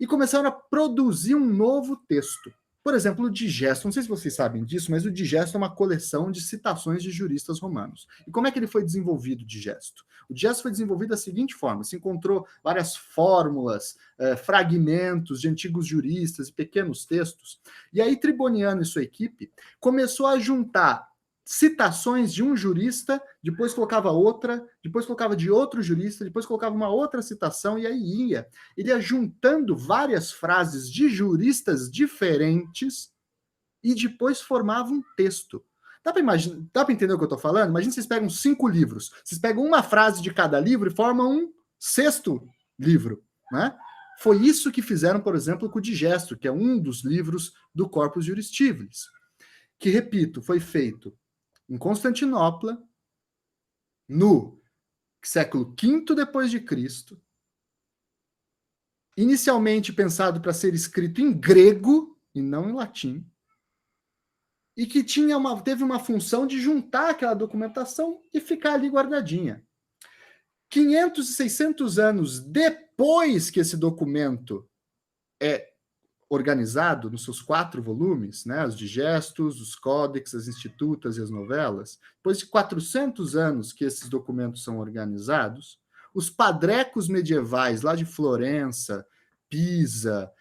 E começaram a produzir um novo texto. Por exemplo, o Digesto, não sei se vocês sabem disso, mas o Digesto é uma coleção de citações de juristas romanos. E como é que ele foi desenvolvido, o Digesto? O Digesto foi desenvolvido da seguinte forma, se encontrou várias fórmulas, fragmentos de antigos juristas e pequenos textos, e aí Triboniano e sua equipe começou a juntar citações de um jurista, depois colocava outra, depois colocava de outro jurista, depois colocava uma outra citação, e aí ele ia juntando várias frases de juristas diferentes e depois formava um texto. Dá para entender o que eu estou falando? Imagina vocês pegam 5 livros, vocês pegam uma frase de cada livro e formam um 6º livro, né? Foi isso que fizeram, por exemplo, com o Digesto, que é um dos livros do Corpus Juris Civilis, que, repito, foi feito em Constantinopla, no século V depois de Cristo, inicialmente pensado para ser escrito em grego e não em latim, e que teve uma função de juntar aquela documentação e ficar ali guardadinha. 500 e 600 anos depois que esse documento é organizado nos seus 4 volumes, né, os digestos, os códex, as institutas e as novelas, depois de 400 anos que esses documentos são organizados, os padrecos medievais lá de Florença, Pisa,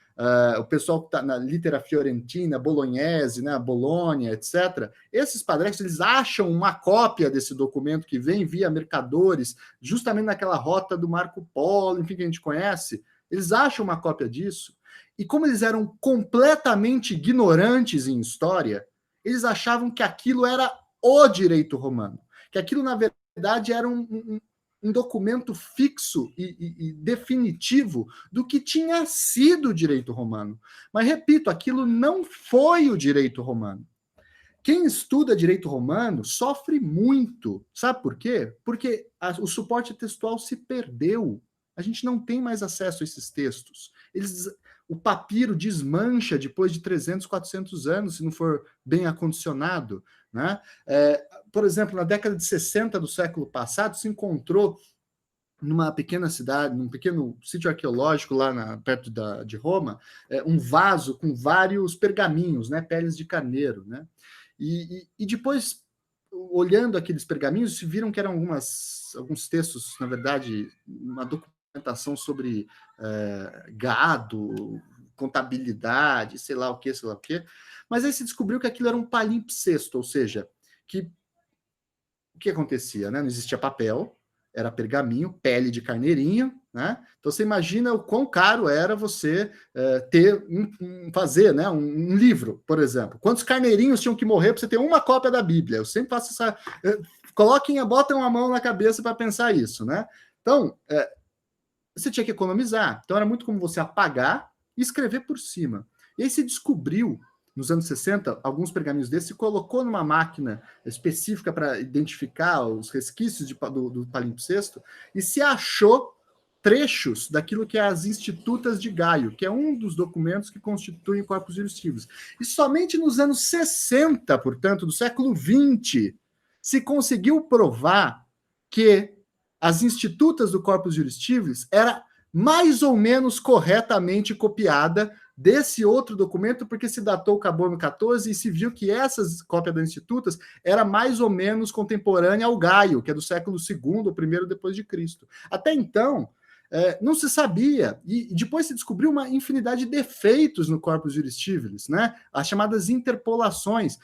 o pessoal que está na litera fiorentina, bolognese, né, Bolonha, etc., esses padrecos, eles acham uma cópia desse documento que vem via mercadores, justamente naquela rota do Marco Polo, enfim, que a gente conhece, eles acham uma cópia disso. E como eles eram completamente ignorantes em história, eles achavam que aquilo era o direito romano, que aquilo, na verdade, era um documento fixo e definitivo do que tinha sido o direito romano. Mas, repito, aquilo não foi o direito romano. Quem estuda direito romano sofre muito. Sabe por quê? Porque o suporte textual se perdeu. A gente não tem mais acesso a esses textos. O papiro desmancha depois de 300, 400 anos, se não for bem acondicionado. Né? Por exemplo, na década de 60 do século passado, se encontrou numa pequena cidade, num pequeno sítio arqueológico lá perto de Roma, um vaso com vários pergaminhos, né, peles de carneiro. Né? E depois, olhando aqueles pergaminhos, se viram que eram alguns textos, na verdade, uma documentação sobre gado, contabilidade, sei lá o que, mas aí se descobriu que aquilo era um palimpsesto, ou seja, o que acontecia, né? Não existia papel, era pergaminho, pele de carneirinho, né? Então você imagina o quão caro era você fazer, né, um livro, por exemplo. Quantos carneirinhos tinham que morrer para você ter uma cópia da Bíblia? Eu sempre faço essa... botam a mão na cabeça para pensar isso, né? Então, você tinha que economizar. Então era muito como você apagar e escrever por cima. E aí se descobriu, nos anos 60, alguns pergaminhos desses, se colocou numa máquina específica para identificar os resquícios do palimpsesto e se achou trechos daquilo que é as Institutas de Gaio, que é um dos documentos que constituem o Corpus Juristivus. E somente nos anos 60, portanto, do século XX, se conseguiu provar que as Institutas do Corpus Juristivus era mais ou menos corretamente copiada desse outro documento, porque se datou o carbono 14 e se viu que essas cópias das Institutas era mais ou menos contemporânea ao Gaio, que é do século II ou I depois de Cristo. Até então, não se sabia, e depois se descobriu uma infinidade de defeitos no Corpus Juristivus, né? As chamadas interpolações.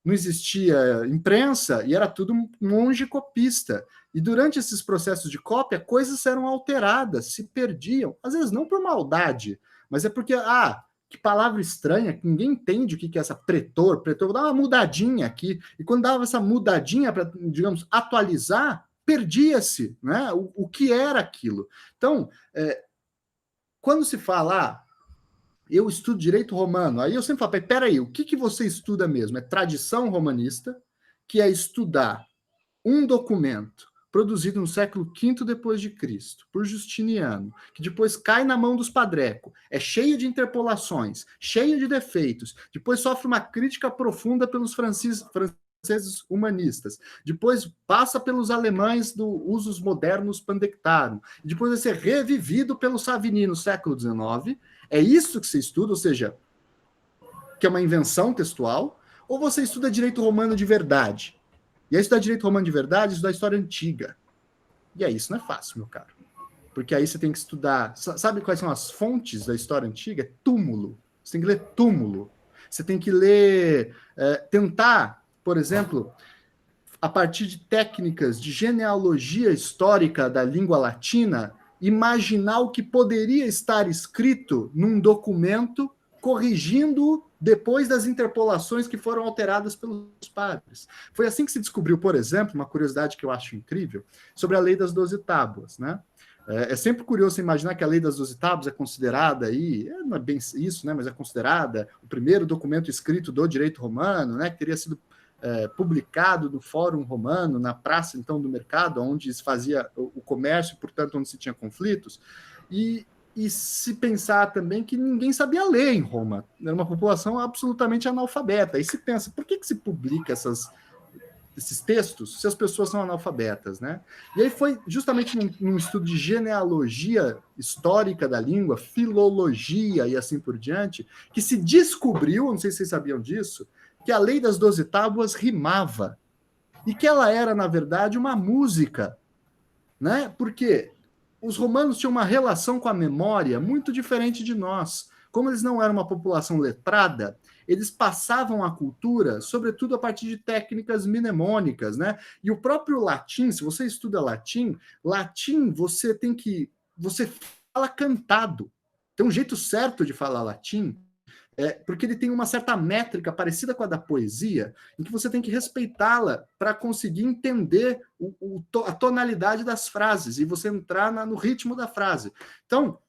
Não existia imprensa e era tudo monge copista. E durante esses processos de cópia, coisas eram alteradas, se perdiam. Às vezes não por maldade, mas é porque, que palavra estranha, que ninguém entende o que é essa pretor. Pretor, vou dar uma mudadinha aqui. E quando dava essa mudadinha para, digamos, atualizar, perdia-se, né, o que era aquilo. Então, quando se fala, eu estudo direito romano, aí eu sempre falo, peraí, o que você estuda mesmo? É tradição romanista, que é estudar um documento produzido no século V depois de Cristo, por Justiniano, que depois cai na mão dos Padreco, é cheio de interpolações, cheio de defeitos, depois sofre uma crítica profunda pelos franceses humanistas, depois passa pelos alemães do usus modernos pandectarum, depois vai ser revivido pelo Savigny no século XIX. É isso que você estuda, ou seja, que é uma invenção textual, ou você estuda direito romano de verdade? E aí estudar direito romano de verdade, estudar história antiga. E aí isso não é fácil, meu caro. Porque aí você tem que estudar... Sabe quais são as fontes da história antiga? É túmulo. Você tem que ler túmulo. Você tem que ler... tentar, por exemplo, a partir de técnicas de genealogia histórica da língua latina, imaginar o que poderia estar escrito num documento, corrigindo depois das interpolações que foram alteradas pelos padres. Foi assim que se descobriu, por exemplo, uma curiosidade que eu acho incrível, sobre a Lei das 12 Tábuas, né? É sempre curioso imaginar que a Lei das 12 Tábuas é considerada aí, não é bem isso, né? Mas é considerada o primeiro documento escrito do direito romano, né? Que teria sido publicado no Fórum Romano, na praça, então, do mercado, onde se fazia o comércio, portanto, onde se tinha conflitos, e se pensar também que ninguém sabia ler em Roma, era uma população absolutamente analfabeta. Aí se pensa, por que se publica esses textos se as pessoas são analfabetas, né? E aí foi justamente num estudo de genealogia histórica da língua, filologia e assim por diante, que se descobriu, não sei se vocês sabiam disso, que a Lei das 12 Tábuas rimava, e que ela era, na verdade, uma música, né? Porque os romanos tinham uma relação com a memória muito diferente de nós. Como eles não eram uma população letrada, eles passavam a cultura, sobretudo a partir de técnicas mnemônicas, né? E o próprio latim, se você estuda latim você fala cantado. Tem um jeito certo de falar latim, porque ele tem uma certa métrica parecida com a da poesia, em que você tem que respeitá-la para conseguir entender a tonalidade das frases e você entrar no ritmo da frase. Então,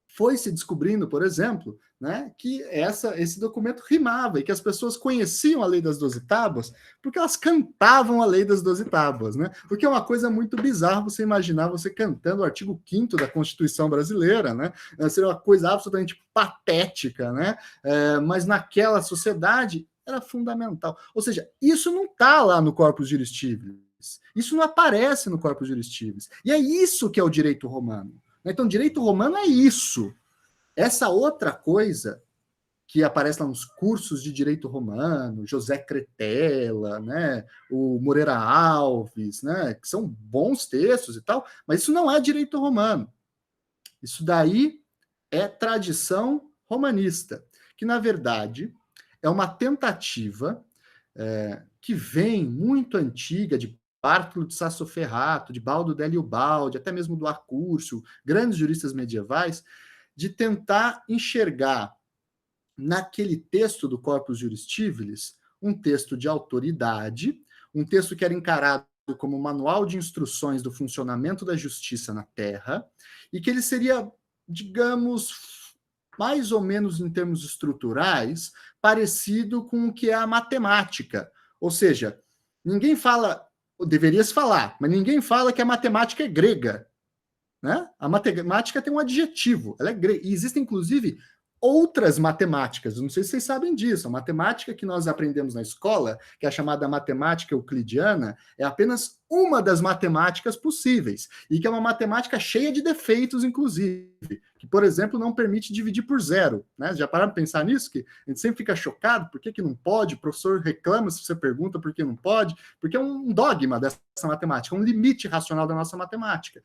foi se descobrindo, por exemplo, né, que esse documento rimava e que as pessoas conheciam a Lei das 12 Tábuas porque elas cantavam a Lei das 12 Tábuas, né? O que é uma coisa muito bizarra você imaginar você cantando o artigo 5º da Constituição Brasileira, né? Seria uma coisa absolutamente patética, né? Mas naquela sociedade era fundamental. Ou seja, isso não está lá no Corpus Juristivus. Isso não aparece no Corpus Juristivus. E é isso que é o direito romano. Então, direito romano é isso. Essa outra coisa que aparece lá nos cursos de direito romano, José Cretella, né, o Moreira Alves, né, que são bons textos e tal, mas isso não é direito romano. Isso daí é tradição romanista, que, na verdade, é uma tentativa que vem muito antiga, de Bartolo de Sassoferrato, de Baldo Délio Baldi, até mesmo do Accurso, grandes juristas medievais, de tentar enxergar naquele texto do Corpus Juris um texto de autoridade, um texto que era encarado como manual de instruções do funcionamento da justiça na Terra, e que ele seria, digamos, mais ou menos em termos estruturais, parecido com o que é a matemática. Ou seja, ninguém fala, deveria se falar, mas ninguém fala que a matemática é grega, né? A matemática tem um adjetivo, ela é grega, e existem, inclusive, outras matemáticas, eu não sei se vocês sabem disso, a matemática que nós aprendemos na escola, que é a chamada matemática euclidiana, é apenas uma das matemáticas possíveis, e que é uma matemática cheia de defeitos, inclusive, que, por exemplo, não permite dividir por zero, né? Já pararam para pensar nisso? Que a gente sempre fica chocado, por que não pode? O professor reclama se você pergunta por que não pode, porque é um dogma dessa matemática, um limite racional da nossa matemática.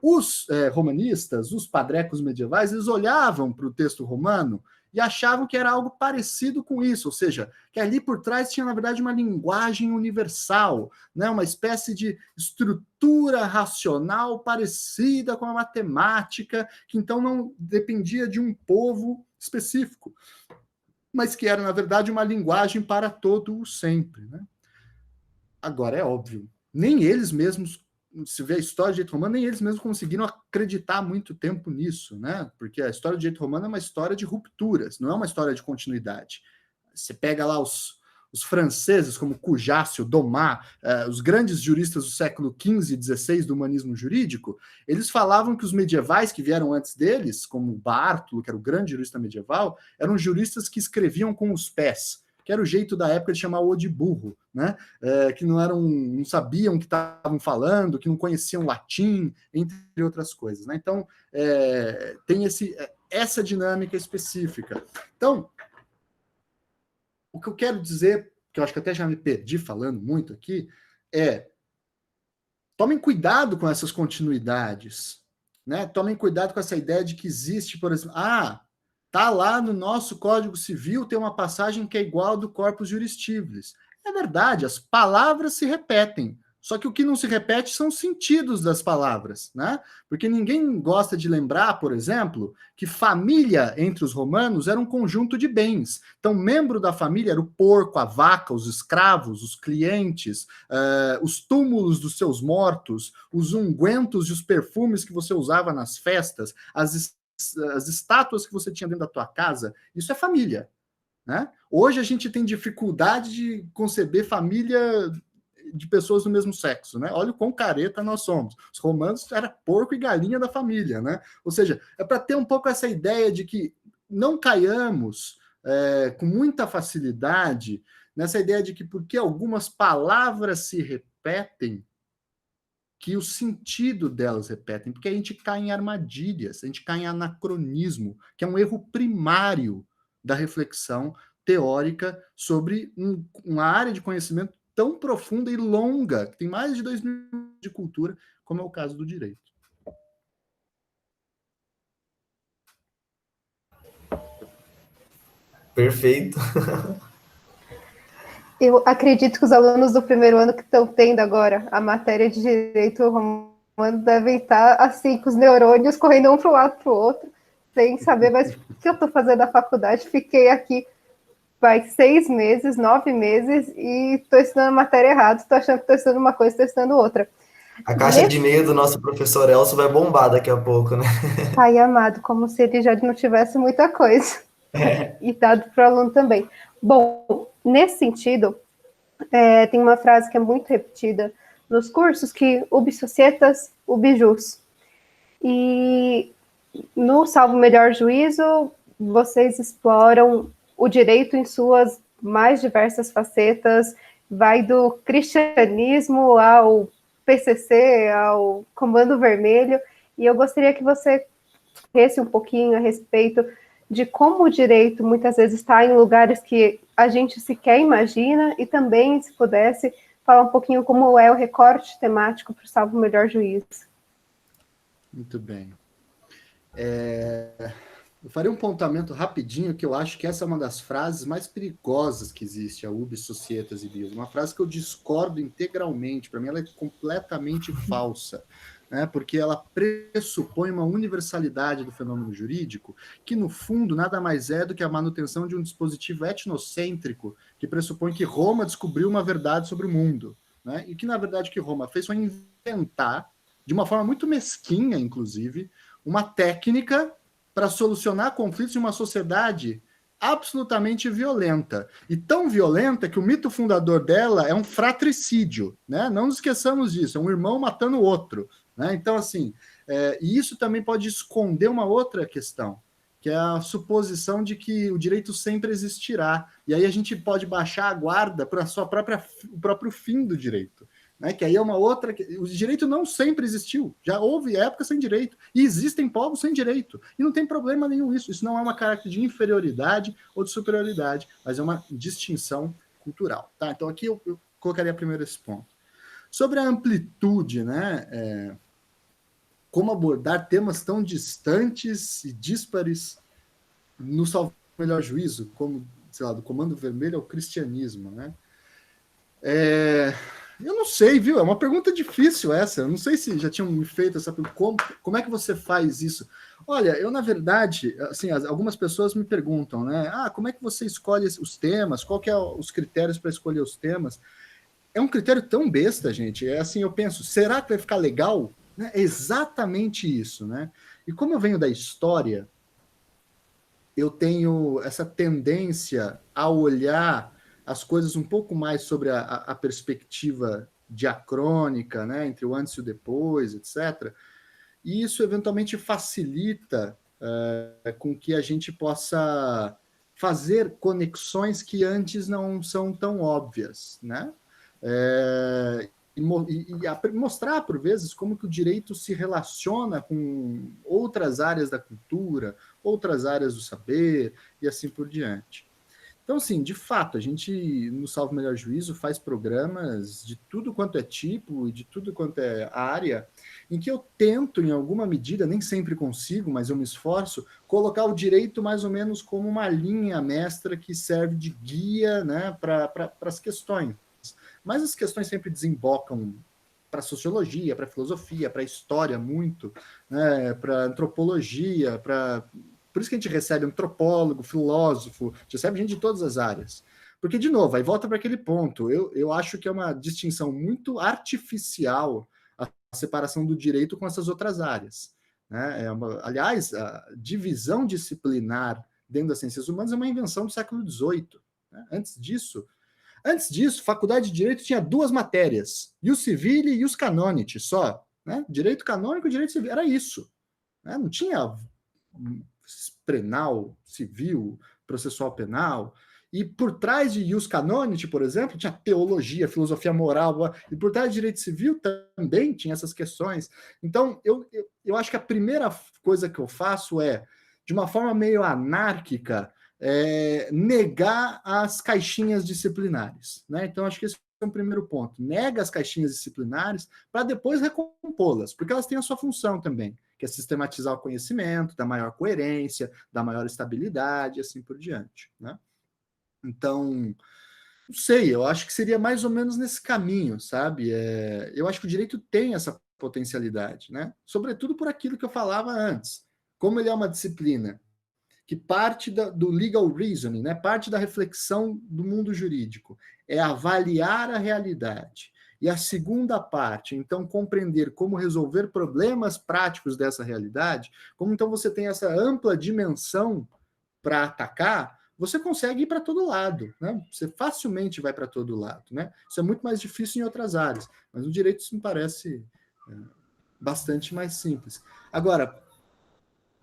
Os romanistas, os padrecos medievais, eles olhavam para o texto romano e achavam que era algo parecido com isso, ou seja, que ali por trás tinha, na verdade, uma linguagem universal, né? Uma espécie de estrutura racional parecida com a matemática, que então não dependia de um povo específico, mas que era, na verdade, uma linguagem para todo o sempre, né? Agora, é óbvio, nem eles mesmos, se vê a história do direito romano, nem eles mesmos conseguiram acreditar muito tempo nisso, né? Porque a história do direito romano é uma história de rupturas, não é uma história de continuidade. Você pega lá os franceses, como Cujácio, Domá, os grandes juristas do século XV e XVI do humanismo jurídico, eles falavam que os medievais que vieram antes deles, como Bartolo, que era o grande jurista medieval, eram juristas que escreviam com os pés, que era o jeito da época de chamar o de burro, né? Que não sabiam o que estavam falando, que não conheciam latim, entre outras coisas, né? Então, tem essa dinâmica específica. Então, o que eu quero dizer, que eu acho que até já me perdi falando muito aqui, tomem cuidado com essas continuidades, né? Tomem cuidado com essa ideia de que existe, por exemplo, tá lá no nosso Código Civil, tem uma passagem que é igual ao do Corpus Juris. É verdade, as palavras se repetem, só que o que não se repete são os sentidos das palavras, né? Porque ninguém gosta de lembrar, por exemplo, que família entre os romanos era um conjunto de bens. Então, membro da família era o porco, a vaca, os escravos, os clientes, os túmulos dos seus mortos, os ungüentos e os perfumes que você usava nas festas, as estátuas que você tinha dentro da tua casa, isso é família, né? Hoje a gente tem dificuldade de conceber família de pessoas do mesmo sexo, né? Olha o quão careta nós somos. Os romanos era porco e galinha da família, né? Ou seja, é para ter um pouco essa ideia de que não caiamos com muita facilidade nessa ideia de que porque algumas palavras se repetem, que o sentido delas repetem, porque a gente cai em armadilhas, a gente cai em anacronismo, que é um erro primário da reflexão teórica sobre uma área de conhecimento tão profunda e longa, que tem mais de 2000 anos de cultura, como é o caso do direito. Perfeito. Eu acredito que os alunos do primeiro ano que estão tendo agora a matéria de direito romano devem estar assim, com os neurônios correndo um para o lado para o outro, sem saber mais o que eu estou fazendo na faculdade. Fiquei aqui faz 6 meses, 9 meses, e estou estudando a matéria errada, estou achando que estou estudando uma coisa, estou estudando outra. A caixa de e-mail do nosso professor Elcio vai bombar daqui a pouco, né? Pai amado, como se ele já não tivesse muita coisa. E dado para o aluno também. Bom, nesse sentido, tem uma frase que é muito repetida nos cursos, que ubi societas, ubi jus. E no Salvo Melhor Juízo, vocês exploram o direito em suas mais diversas facetas, vai do cristianismo ao PCC, ao Comando Vermelho, e eu gostaria que você desse um pouquinho a respeito de como o direito muitas vezes está em lugares que a gente sequer imagina, e também, se pudesse, falar um pouquinho como é o recorte temático para o Salvo Melhor Juízo. Muito bem. Eu faria um pontamento rapidinho, que eu acho que essa é uma das frases mais perigosas que existe, a ubi societas ibius. Uma frase que eu discordo integralmente, para mim ela é completamente falsa, né? Porque ela pressupõe uma universalidade do fenômeno jurídico, que no fundo nada mais é do que a manutenção de um dispositivo etnocêntrico, que pressupõe que Roma descobriu uma verdade sobre o mundo, né? E que na verdade o que Roma fez foi inventar, de uma forma muito mesquinha, inclusive, uma técnica para solucionar conflitos em uma sociedade absolutamente violenta. E tão violenta que o mito fundador dela é um fratricídio, né? Não nos esqueçamos disso, é um irmão matando o outro, né? Então, assim, e isso também pode esconder uma outra questão, que é a suposição de que o direito sempre existirá. E aí a gente pode baixar a guarda para o próprio fim do direito. Né, que aí é uma outra. O direito não sempre existiu, já houve épocas sem direito, e existem povos sem direito, e não tem problema nenhum isso. Isso não é uma característica de inferioridade ou de superioridade, mas é uma distinção cultural. Tá? Então aqui eu colocaria primeiro esse ponto. Sobre a amplitude, né, como abordar temas tão distantes e díspares no salvo melhor juízo, como, sei lá, do Comando Vermelho ao cristianismo, né? Eu não sei, viu? É uma pergunta difícil essa. Eu não sei se já tinham me feito essa pergunta. Como é que você faz isso? Olha, eu, na verdade, assim, algumas pessoas me perguntam, né? Como é que você escolhe os temas? Qual que é os critérios para escolher os temas? É um critério tão besta, gente. É assim, eu penso, será que vai ficar legal? Né? É exatamente isso, né? E como eu venho da história, eu tenho essa tendência a olhar as coisas um pouco mais sobre a perspectiva diacrônica, né, entre o antes e o depois, etc. E isso eventualmente facilita com que a gente possa fazer conexões que antes não são tão óbvias, né? E mostrar, por vezes, como que o direito se relaciona com outras áreas da cultura, outras áreas do saber, e assim por diante. Então, assim, de fato, a gente, no Salvo Melhor Juízo, faz programas de tudo quanto é tipo e de tudo quanto é área, em que eu tento, em alguma medida, nem sempre consigo, mas eu me esforço, colocar o direito mais ou menos como uma linha mestra que serve de guia, né, para as questões. Mas as questões sempre desembocam para sociologia, para filosofia, para história muito, né, para antropologia, por isso que a gente recebe antropólogo, filósofo, a gente recebe gente de todas as áreas. Porque, de novo, aí volta para aquele ponto. Eu acho que é uma distinção muito artificial a separação do direito com essas outras áreas. Né? Aliás, a divisão disciplinar dentro das ciências humanas é uma invenção do século XVIII. Né? Antes disso, faculdade de Direito tinha 2 matérias, ius civile e ius canonici, só. Né? Direito canônico e direito civil, era isso. Né? Não tinha penal, civil, processual penal. E por trás de ius canonici, por exemplo, tinha teologia, filosofia moral, e por trás de direito civil também tinha essas questões. Então, eu acho que a primeira coisa que eu faço é, de uma forma meio anárquica, negar as caixinhas disciplinares. Né? Então, acho que esse é o primeiro ponto. Nega as caixinhas disciplinares para depois recompô-las, porque elas têm a sua função também, que é sistematizar o conhecimento, dar maior coerência, dar maior estabilidade, e assim por diante. Né? Então, não sei, eu acho que seria mais ou menos nesse caminho, sabe? Eu acho que o direito tem essa potencialidade, né? Sobretudo por aquilo que eu falava antes. Como ele é uma disciplina que parte do legal reasoning, né? Parte da reflexão do mundo jurídico, é avaliar a realidade. E a segunda parte, então, compreender como resolver problemas práticos dessa realidade, como então você tem essa ampla dimensão para atacar, você consegue ir para todo lado, né? Você facilmente vai para todo lado, né? Isso é muito mais difícil em outras áreas, mas no direito isso me parece bastante mais simples. Agora,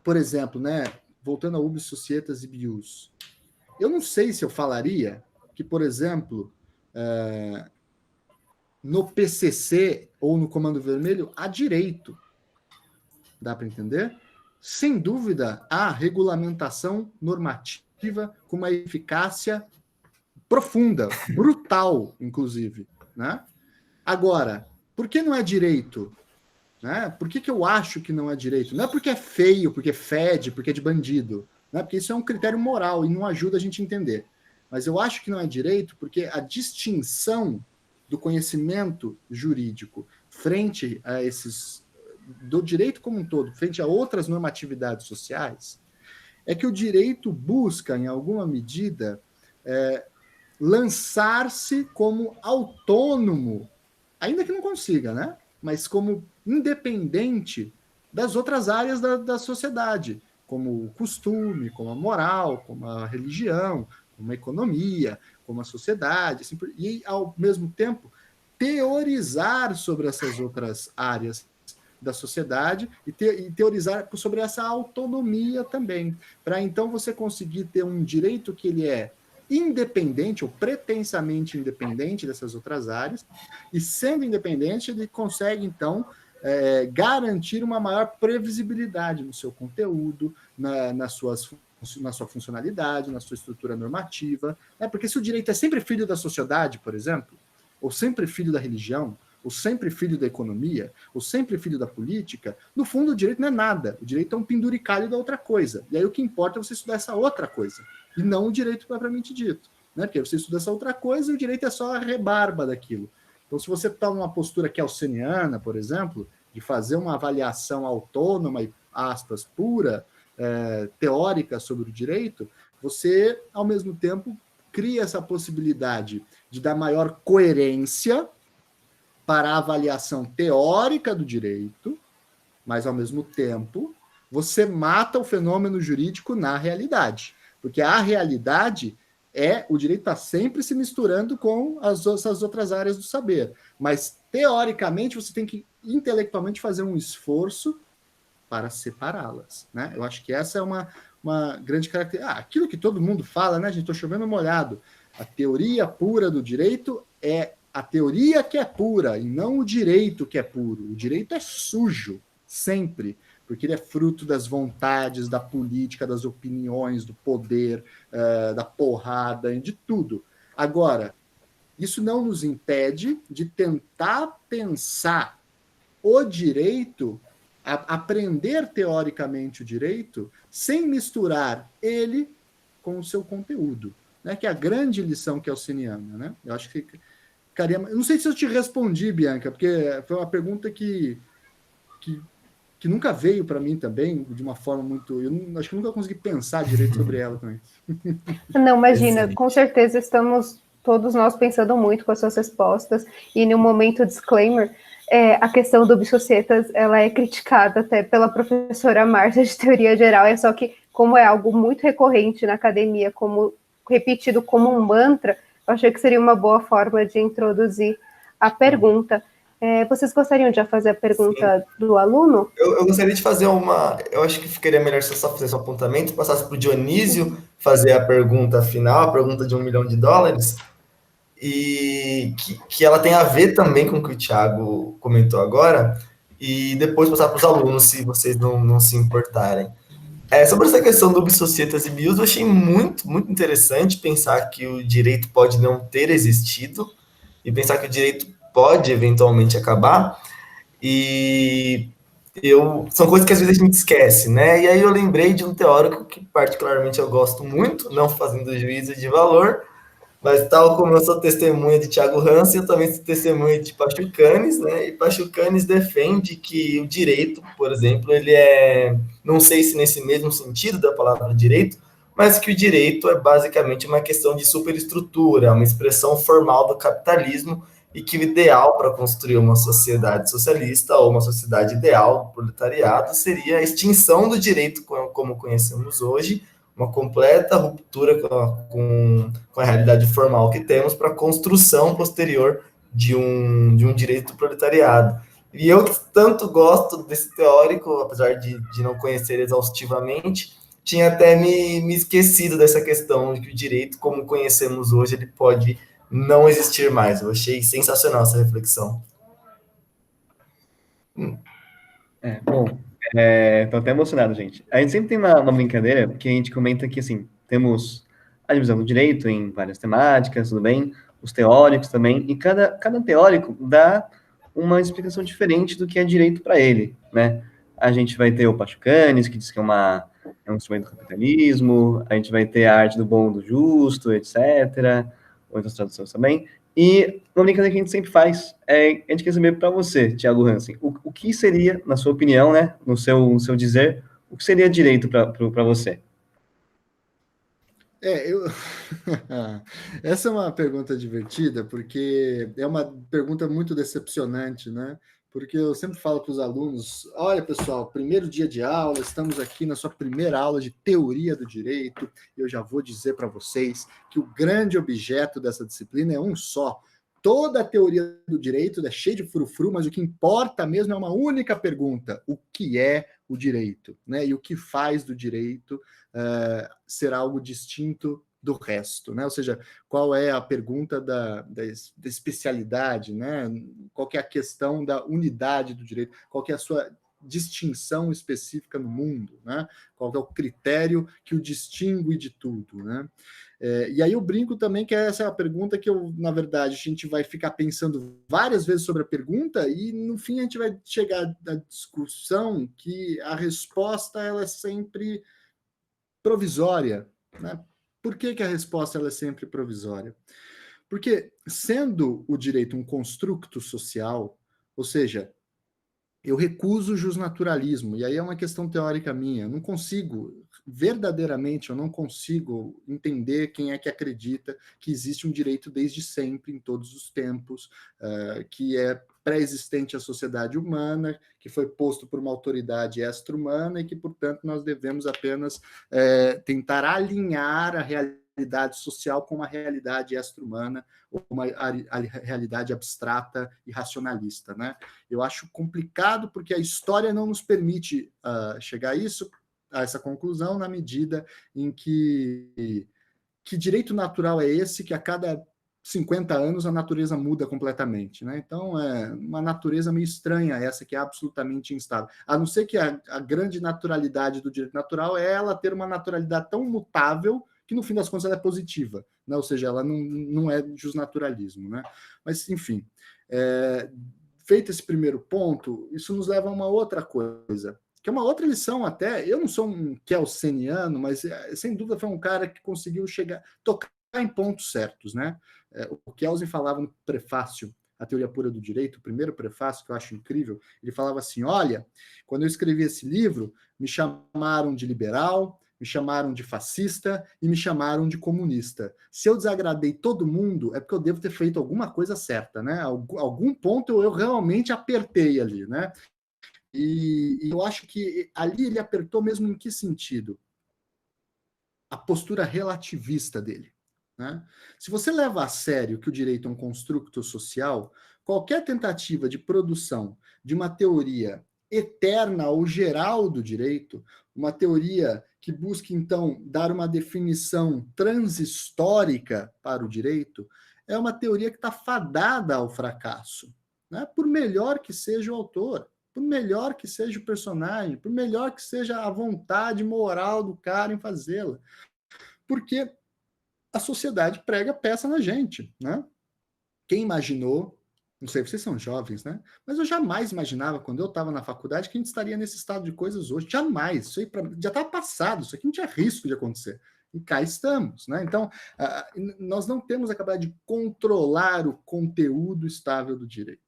por exemplo, né? Voltando a ubi societas ibius, eu não sei se eu falaria que, por exemplo, no PCC ou no Comando Vermelho há direito. Dá para entender? Sem dúvida, há regulamentação normativa com uma eficácia profunda, brutal, inclusive. Né? Agora, por que não é direito? Né? Por que eu acho que não é direito? Não é porque é feio, porque fede, porque é de bandido. Né? Porque isso é um critério moral e não ajuda a gente a entender. Mas eu acho que não é direito porque a distinção do conhecimento jurídico frente a esses... do direito como um todo, frente a outras normatividades sociais, é que o direito busca, em alguma medida, lançar-se como autônomo, ainda que não consiga, né? Mas como independente das outras áreas da sociedade, como o costume, como a moral, como a religião, como a economia, como a sociedade, assim, e, ao mesmo tempo, teorizar sobre essas outras áreas da sociedade e teorizar sobre essa autonomia também, para então você conseguir ter um direito que ele é independente ou pretensamente independente dessas outras áreas, e sendo independente, ele consegue, então, garantir uma maior previsibilidade no seu conteúdo, na sua funcionalidade, na sua estrutura normativa, né? Porque se o direito é sempre filho da sociedade, por exemplo, ou sempre filho da religião, ou sempre filho da economia, ou sempre filho da política, no fundo o direito não é nada. O direito é um penduricalho da outra coisa. E aí o que importa é você estudar essa outra coisa, e não o direito propriamente dito. Né? Porque você estuda essa outra coisa e o direito é só a rebarba daquilo. Então, se você está numa postura kelseniana, por exemplo, de fazer uma avaliação autônoma e, aspas, pura, teórica sobre o direito, você, ao mesmo tempo, cria essa possibilidade de dar maior coerência para a avaliação teórica do direito, mas, ao mesmo tempo, você mata o fenômeno jurídico na realidade. Porque a realidade o direito está sempre se misturando com essas outras áreas do saber. Mas, teoricamente, você tem que, intelectualmente, fazer um esforço para separá-las. Né? Eu acho que essa é uma grande característica. Aquilo que todo mundo fala, né, gente? Estou chovendo molhado. A teoria pura do direito é a teoria que é pura, e não o direito que é puro. O direito é sujo, sempre, porque ele é fruto das vontades, da política, das opiniões, do poder, da porrada, de tudo. Agora, isso não nos impede de tentar pensar o direito, aprender teoricamente o direito, sem misturar ele com o seu conteúdo, né? Que é a grande lição kelseniana, né? Eu acho que ficaria... Eu não sei se eu te respondi, Bianca, porque foi uma pergunta que nunca veio para mim também, de uma forma muito... acho que nunca consegui pensar direito sobre ela também. Não, imagina, com certeza estamos todos nós pensando muito com as suas respostas, e no momento disclaimer, a questão do Obsocietas, ela é criticada até pela professora Marta de Teoria Geral, só que como é algo muito recorrente na academia, como repetido como um mantra, eu achei que seria uma boa forma de introduzir a pergunta. Vocês gostariam de fazer a pergunta do aluno? Eu gostaria de fazer eu acho que ficaria melhor se eu só fizesse um apontamento, passasse para o Dionísio fazer a pergunta final, a pergunta de $1 milhão, e que ela tem a ver também com o que o Thiago comentou agora, e depois passar para os alunos, se vocês não se importarem. Sobre essa questão do Obsocietas e Bios, eu achei muito, muito interessante pensar que o direito pode não ter existido e pensar que o direito pode eventualmente acabar. E são coisas que às vezes a gente esquece, né? E aí eu lembrei de um teórico que particularmente eu gosto muito, não fazendo juízo de valor, mas tal como eu sou testemunha de Thiago Hansen, eu também sou testemunha de Pachucanes, né? E Pachucanes defende que o direito, por exemplo, ele não sei se nesse mesmo sentido da palavra direito, mas que o direito é basicamente uma questão de superestrutura, uma expressão formal do capitalismo, e que o ideal para construir uma sociedade socialista ou uma sociedade ideal do proletariado seria a extinção do direito como conhecemos hoje, uma completa ruptura com a realidade formal que temos para a construção posterior de um direito do proletariado. E eu tanto gosto desse teórico, apesar de não conhecer exaustivamente, tinha até me esquecido dessa questão de que o direito, como conhecemos hoje, ele pode não existir mais. Eu achei sensacional essa reflexão. Bom, tô até emocionado, gente. A gente sempre tem uma brincadeira que a gente comenta que, assim, temos a divisão do direito em várias temáticas, tudo bem? Os teóricos também, e cada teórico dá uma explicação diferente do que é direito para ele, né? A gente vai ter o Pachucanes, que diz que é um instrumento do capitalismo, a gente vai ter a arte do bom, do justo, etc., outras traduções também. E uma brincadeira que a gente sempre faz é, a gente quer saber para você, Thiago Hansen, o que seria, na sua opinião, né, no seu dizer, o que seria direito para você? Eu... Essa é uma pergunta divertida, porque é uma pergunta muito decepcionante, né? Porque eu sempre falo para os alunos, olha, pessoal, primeiro dia de aula, estamos aqui na sua primeira aula de teoria do direito, e eu já vou dizer para vocês que o grande objeto dessa disciplina é um só. Toda a teoria do direito é cheia de frufru, mas o que importa mesmo é uma única pergunta: o que é o direito? Né? E o que faz do direito ser algo distinto do resto, né? Ou seja, qual é a pergunta da especialidade, né? Qual que é a questão da unidade do direito? Qual que é a sua distinção específica no mundo, né? Qual que é o critério que o distingue de tudo, né? E aí eu brinco também que essa é a pergunta que na verdade, a gente vai ficar pensando várias vezes sobre a pergunta e no fim a gente vai chegar à discussão que a resposta ela é sempre provisória, né? Por que a resposta ela é sempre provisória? Porque, sendo o direito um construto social, ou seja, eu recuso o justnaturalismo, e aí é uma questão teórica minha, eu não consigo, verdadeiramente, eu não consigo entender quem é que acredita que existe um direito desde sempre, em todos os tempos, que é pré-existente à sociedade humana, que foi posto por uma autoridade extra-humana e que, portanto, nós devemos apenas tentar alinhar a realidade social com uma realidade extra-humana ou uma realidade abstrata e racionalista, né? Eu acho complicado porque a história não nos permite chegar a essa conclusão na medida em que direito natural é esse que a cada 50 anos a natureza muda completamente, né? Então é uma natureza meio estranha essa que é absolutamente instável. A não ser que a grande naturalidade do direito natural é ela ter uma naturalidade tão mutável que no fim das contas ela é positiva, né? Ou seja, ela não é justnaturalismo, né? Mas enfim, feito esse primeiro ponto, isso nos leva a uma outra coisa, que é uma outra lição até. Eu não sou um kelseniano, mas sem dúvida foi um cara que conseguiu tocar em pontos certos, né? O Kelsen falava no prefácio A Teoria Pura do Direito, o primeiro prefácio, que eu acho incrível, ele falava assim: olha, quando eu escrevi esse livro, me chamaram de liberal, me chamaram de fascista e me chamaram de comunista. Se eu desagradei todo mundo, é porque eu devo ter feito alguma coisa certa, né? Algum ponto eu realmente apertei ali, né? E eu acho que ali ele apertou mesmo em que sentido? A postura relativista dele, né? Se você leva a sério que o direito é um construto social, qualquer tentativa de produção de uma teoria eterna ou geral do direito, uma teoria que busque, então, dar uma definição transhistórica para o direito, é uma teoria que está fadada ao fracasso, né? Por melhor que seja o autor, por melhor que seja o personagem, por melhor que seja a vontade moral do cara em fazê-la. Porque a sociedade prega peça na gente, né? Quem imaginou, não sei, vocês são jovens, né? Mas eu jamais imaginava, quando eu estava na faculdade, que a gente estaria nesse estado de coisas hoje. Jamais. Isso aí já estava passado, isso aqui não tinha risco de acontecer. E cá estamos, né? Então, nós não temos a capacidade de controlar o conteúdo estável do direito.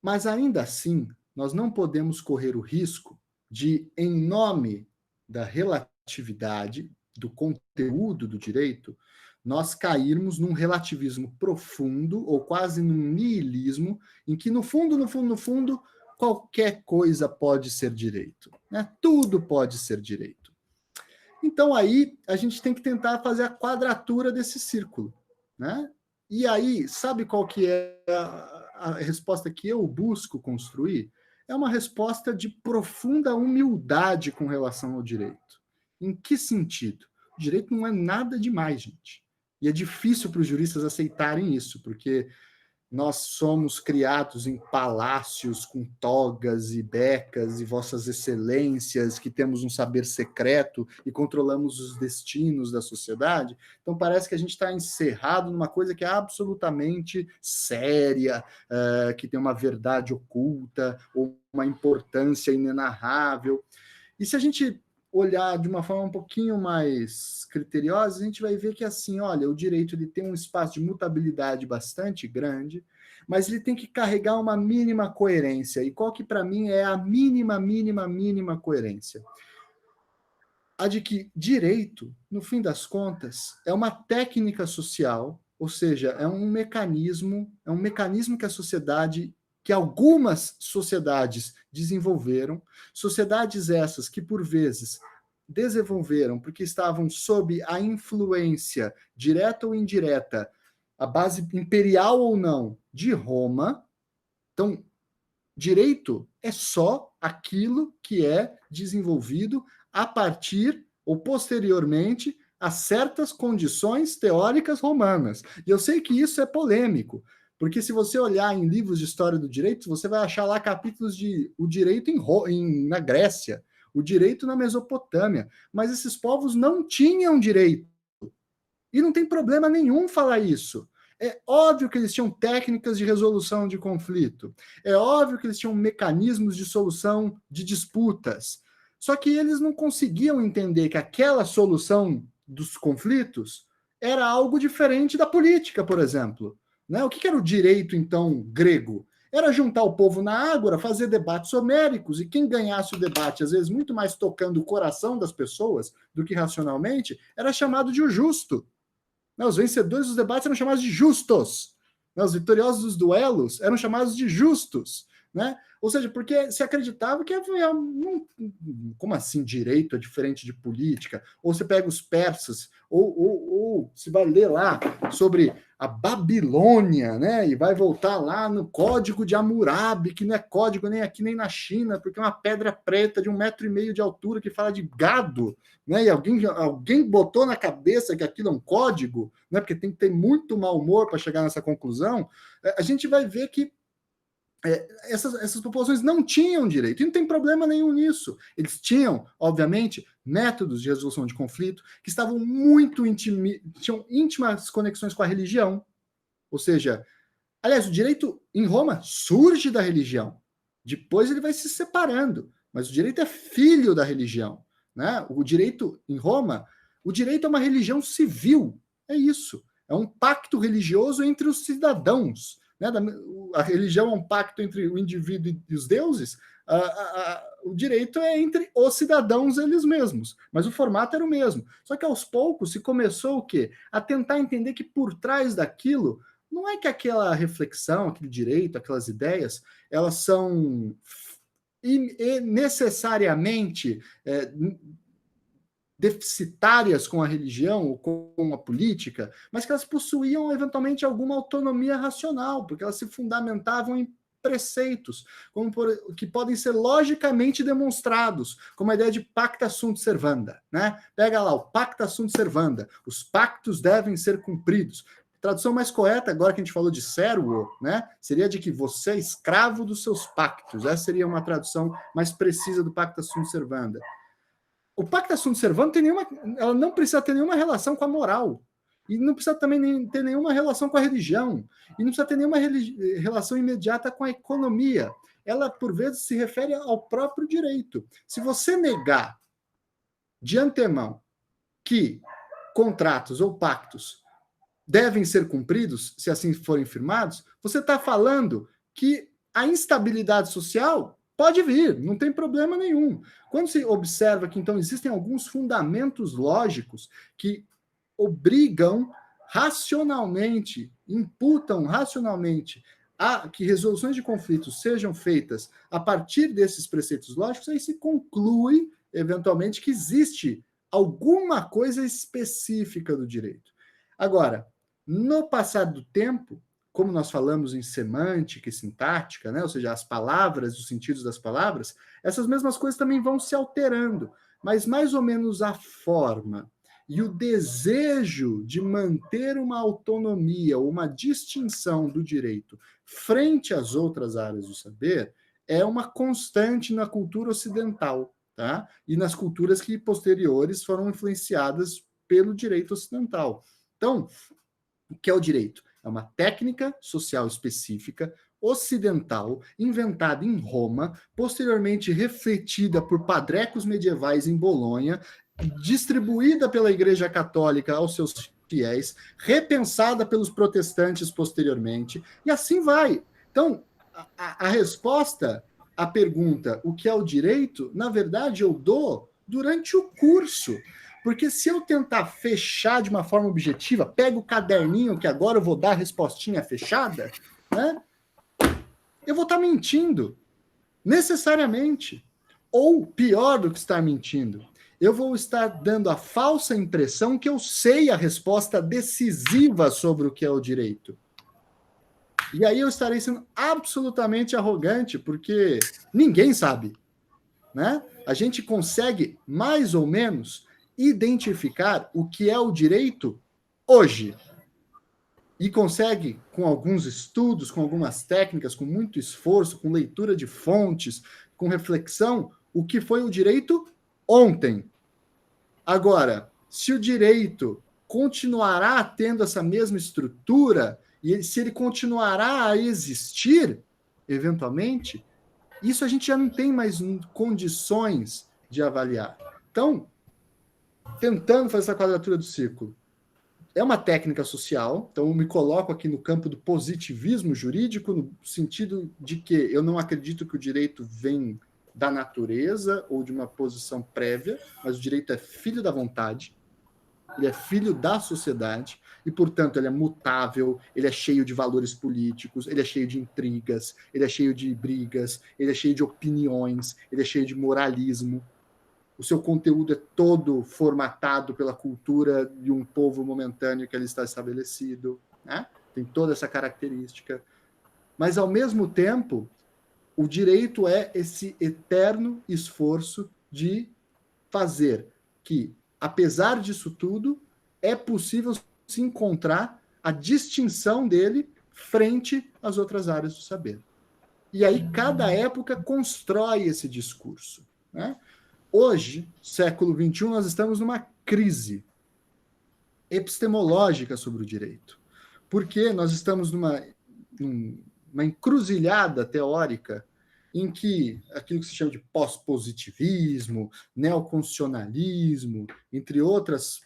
Mas, ainda assim, nós não podemos correr o risco de, em nome da relatividade, do conteúdo do direito, nós cairmos num relativismo profundo ou quase num niilismo, em que, no fundo, qualquer coisa pode ser direito, né? Tudo pode ser direito. Então, aí, a gente tem que tentar fazer a quadratura desse círculo, né? E aí, sabe qual que é a resposta que eu busco construir? É uma resposta de profunda humildade com relação ao direito. Em que sentido? O direito não é nada demais, gente. E é difícil para os juristas aceitarem isso, porque nós somos criados em palácios com togas e becas e vossas excelências, que temos um saber secreto e controlamos os destinos da sociedade. Então parece que a gente está encerrado numa coisa que é absolutamente séria, que tem uma verdade oculta ou uma importância inenarrável. E se a gente olhar de uma forma um pouquinho mais criteriosa, a gente vai ver que, assim, olha, o direito ele tem um espaço de mutabilidade bastante grande, mas ele tem que carregar uma mínima coerência. E qual que, para mim, é a mínima coerência? A de que direito, no fim das contas, é uma técnica social, ou seja, é um mecanismo que a sociedade, que algumas sociedades desenvolveram, sociedades essas que, por vezes, desenvolveram porque estavam sob a influência, direta ou indireta, a base imperial ou não, de Roma. Então, direito é só aquilo que é desenvolvido a partir ou posteriormente a certas condições teóricas romanas. E eu sei que isso é polêmico, porque se você olhar em livros de história do direito, você vai achar lá capítulos de o direito na Grécia, o direito na Mesopotâmia, mas esses povos não tinham direito. E não tem problema nenhum falar isso. É óbvio que eles tinham técnicas de resolução de conflito. É óbvio que eles tinham mecanismos de solução de disputas. Só que eles não conseguiam entender que aquela solução dos conflitos era algo diferente da política, por exemplo. Né? O que era o direito, então, grego? Era juntar o povo na ágora, fazer debates homéricos, e quem ganhasse o debate, às vezes muito mais tocando o coração das pessoas do que racionalmente, era chamado de o justo. Os vencedores dos debates eram chamados de justos. Os vitoriosos dos duelos eram chamados de justos. Né? Ou seja, porque se acreditava que como assim direito é diferente de política? Ou você pega os persas, ou se vai ler lá sobre a Babilônia, né? E vai voltar lá no Código de Hammurabi, que não é código nem aqui nem na China, porque é uma pedra preta de 1,5 metro de altura que fala de gado, né? E alguém botou na cabeça que aquilo é um código, né? Porque tem que ter muito mau humor para chegar nessa conclusão. A gente vai ver que essas populações não tinham direito, e não tem problema nenhum nisso. Eles tinham, obviamente, métodos de resolução de conflito que estavam tinham íntimas conexões com a religião. Ou seja, aliás, o direito em Roma surge da religião. Depois ele vai se separando, mas o direito é filho da religião. Né? O direito em Roma, o direito é uma religião civil. É isso. É um pacto religioso entre os cidadãos. Né? A religião é um pacto entre o indivíduo e os deuses, o direito é entre os cidadãos eles mesmos, mas o formato era o mesmo. Só que aos poucos se começou o quê? A tentar entender que por trás daquilo, não é que aquela reflexão, aquele direito, aquelas ideias, elas são necessariamente deficitárias com a religião ou com a política, mas que elas possuíam eventualmente alguma autonomia racional, porque elas se fundamentavam em preceitos, que podem ser logicamente demonstrados, como a ideia de pacta sunt servanda. Né? Pega lá, o pacta sunt servanda, os pactos devem ser cumpridos. Tradução mais correta, agora que a gente falou de servo, né, seria de que você é escravo dos seus pactos. Essa seria uma tradução mais precisa do pacta sunt servanda. O pacta sunt servanda ela não precisa ter nenhuma relação com a moral. E não precisa também ter nenhuma relação com a religião. E não precisa ter nenhuma relação imediata com a economia. Ela, por vezes, se refere ao próprio direito. Se você negar de antemão que contratos ou pactos devem ser cumpridos, se assim forem firmados, você está falando que a instabilidade social pode vir, não tem problema nenhum. Quando se observa que, então, existem alguns fundamentos lógicos que obrigam racionalmente, imputam racionalmente a que resoluções de conflitos sejam feitas a partir desses preceitos lógicos, aí se conclui, eventualmente, que existe alguma coisa específica do direito. Agora, no passar do tempo, como nós falamos em semântica e sintática, né? Ou seja, as palavras, os sentidos das palavras, essas mesmas coisas também vão se alterando, mas mais ou menos a forma E o desejo de manter uma autonomia, uma distinção do direito frente às outras áreas do saber é uma constante na cultura ocidental, tá? E nas culturas que posteriores foram influenciadas pelo direito ocidental. Então, o que é o direito? É uma técnica social específica, ocidental, inventada em Roma, posteriormente refletida por padrecos medievais em Bolonha, distribuída pela Igreja Católica aos seus fiéis, repensada pelos protestantes posteriormente, e assim vai. Então, a resposta à pergunta, o que é o direito, na verdade, eu dou durante o curso. Porque se eu tentar fechar de uma forma objetiva, pego o caderninho que agora eu vou dar a respostinha fechada, né? Eu vou estar mentindo, necessariamente. Ou, pior do que estar mentindo, eu vou estar dando a falsa impressão que eu sei a resposta decisiva sobre o que é o direito. E aí eu estarei sendo absolutamente arrogante, porque ninguém sabe, né? A gente consegue, mais ou menos, identificar o que é o direito hoje. E consegue, com alguns estudos, com algumas técnicas, com muito esforço, com leitura de fontes, com reflexão, o que foi o direito ontem. Agora, se o direito continuará tendo essa mesma estrutura, e se ele continuará a existir, eventualmente, isso a gente já não tem mais condições de avaliar. Então, tentando fazer essa quadratura do círculo, é uma técnica social, então eu me coloco aqui no campo do positivismo jurídico, no sentido de que eu não acredito que o direito vem da natureza ou de uma posição prévia, mas o direito é filho da vontade, ele é filho da sociedade, e, portanto, ele é mutável, ele é cheio de valores políticos, ele é cheio de intrigas, ele é cheio de brigas, ele é cheio de opiniões, ele é cheio de moralismo. O seu conteúdo é todo formatado pela cultura de um povo momentâneo que ele está estabelecido, né? Tem toda essa característica. Mas, ao mesmo tempo, o direito é esse eterno esforço de fazer que, apesar disso tudo, é possível se encontrar a distinção dele frente às outras áreas do saber. E aí, cada época constrói esse discurso, né? Hoje, século XXI, nós estamos numa crise epistemológica sobre o direito. Porque nós estamos numa encruzilhada teórica em que aquilo que se chama de pós-positivismo, neoconstitucionalismo, entre outras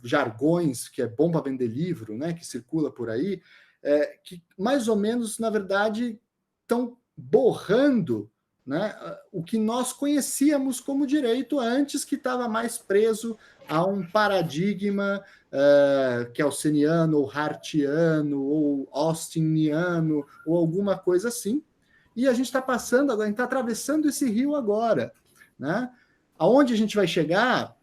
jargões, que é bom para vender livro, né, que circula por aí, que mais ou menos, na verdade, estão borrando, né, o que nós conhecíamos como direito antes, que estava mais preso a um paradigma kelseniano, ou hartiano, ou austiniano, ou alguma coisa assim. E a gente está passando agora, a gente está atravessando esse rio agora, né? Aonde a gente vai chegar,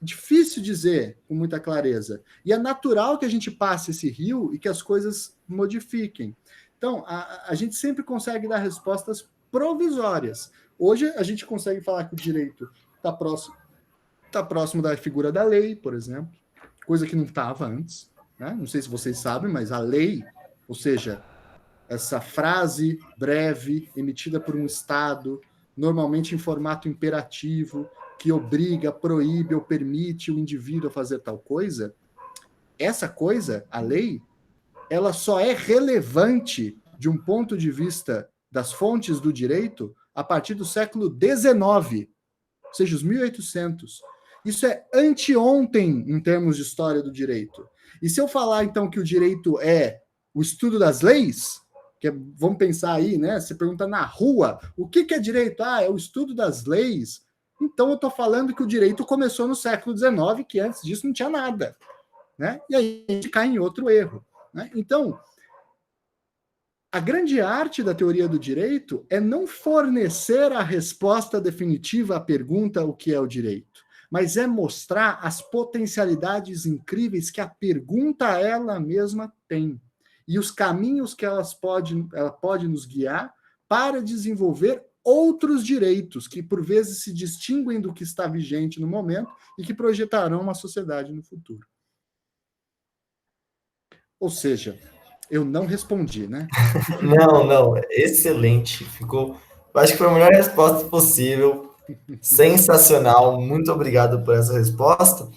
difícil dizer com muita clareza. E é natural que a gente passe esse rio e que as coisas modifiquem. Então, a gente sempre consegue dar respostas provisórias. Hoje, a gente consegue falar que o direito está próximo da figura da lei, por exemplo, coisa que não estava antes, né? Não sei se vocês sabem, mas a lei, ou seja, essa frase breve emitida por um Estado, normalmente em formato imperativo, que obriga, proíbe ou permite o indivíduo a fazer tal coisa, essa coisa, a lei, ela só é relevante de um ponto de vista das fontes do direito a partir do século XIX, ou seja, os 1800. Isso é anteontem em termos de história do direito. E se eu falar, então, que o direito é o estudo das leis, vamos pensar aí, né? Você pergunta na rua, o que é direito? Ah, é o estudo das leis. Então eu estou falando que o direito começou no século XIX, que antes disso não tinha nada, né? E aí a gente cai em outro erro, né? Então, a grande arte da teoria do direito é não fornecer a resposta definitiva à pergunta o que é o direito, mas é mostrar as potencialidades incríveis que a pergunta ela mesma tem e os caminhos que ela pode nos guiar para desenvolver outros direitos que, por vezes, se distinguem do que está vigente no momento e que projetarão uma sociedade no futuro. Ou seja, eu não respondi, né? Não, excelente. Acho que foi a melhor resposta possível. Sensacional. Muito obrigado por essa resposta.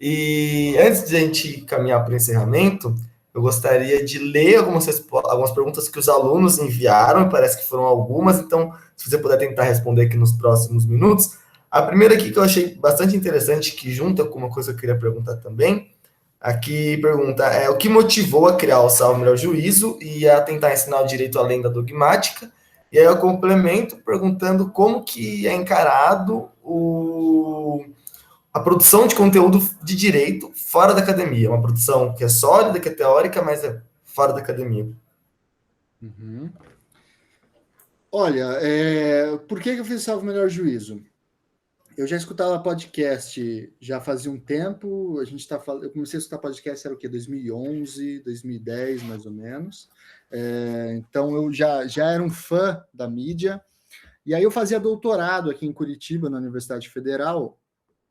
E antes de a gente caminhar para o encerramento, eu gostaria de ler algumas perguntas que os alunos enviaram, e parece que foram algumas, então, se você puder tentar responder aqui nos próximos minutos. A primeira aqui que eu achei bastante interessante, que junta com uma coisa que eu queria perguntar também, aqui pergunta, o que motivou a criar o Salvo Melhor Juízo e a tentar ensinar o direito além da dogmática? E aí eu complemento perguntando como que é encarado a produção de conteúdo de direito fora da academia. Uma produção que é sólida, que é teórica, mas é fora da academia. Uhum. Olha, por que eu fiz Salvo Melhor Juízo? Eu já escutava podcast já fazia um tempo. Eu comecei a escutar podcast, era o quê? 2011, 2010, mais ou menos. Então, eu já era um fã da mídia. E aí eu fazia doutorado aqui em Curitiba, na Universidade Federal,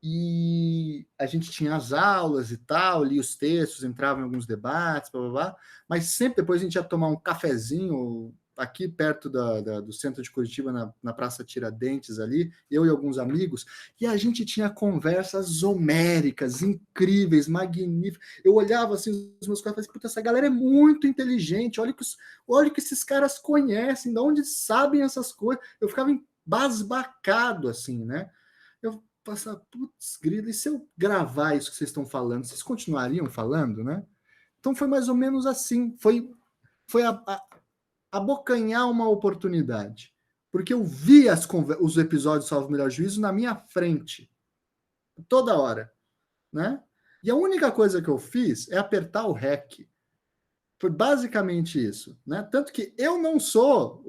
e a gente tinha as aulas e tal, lia os textos, entrava em alguns debates, blá, blá, blá, mas sempre depois a gente ia tomar um cafezinho aqui perto do centro de Curitiba, na Praça Tiradentes ali, eu e alguns amigos, e a gente tinha conversas homéricas, incríveis, magníficas. Eu olhava assim os meus colegas e falei, puta, essa galera é muito inteligente, olha o que esses caras conhecem, de onde sabem essas coisas. Eu ficava embasbacado, assim, né? Eu passava, putz, grila, e se eu gravar isso que vocês estão falando, vocês continuariam falando, né? Então foi mais ou menos assim, foi abocanhar uma oportunidade, porque eu vi os episódios Salvo Melhor Juízo na minha frente, toda hora, né? E a única coisa que eu fiz é apertar o REC. Foi basicamente isso, né? Tanto que eu não sou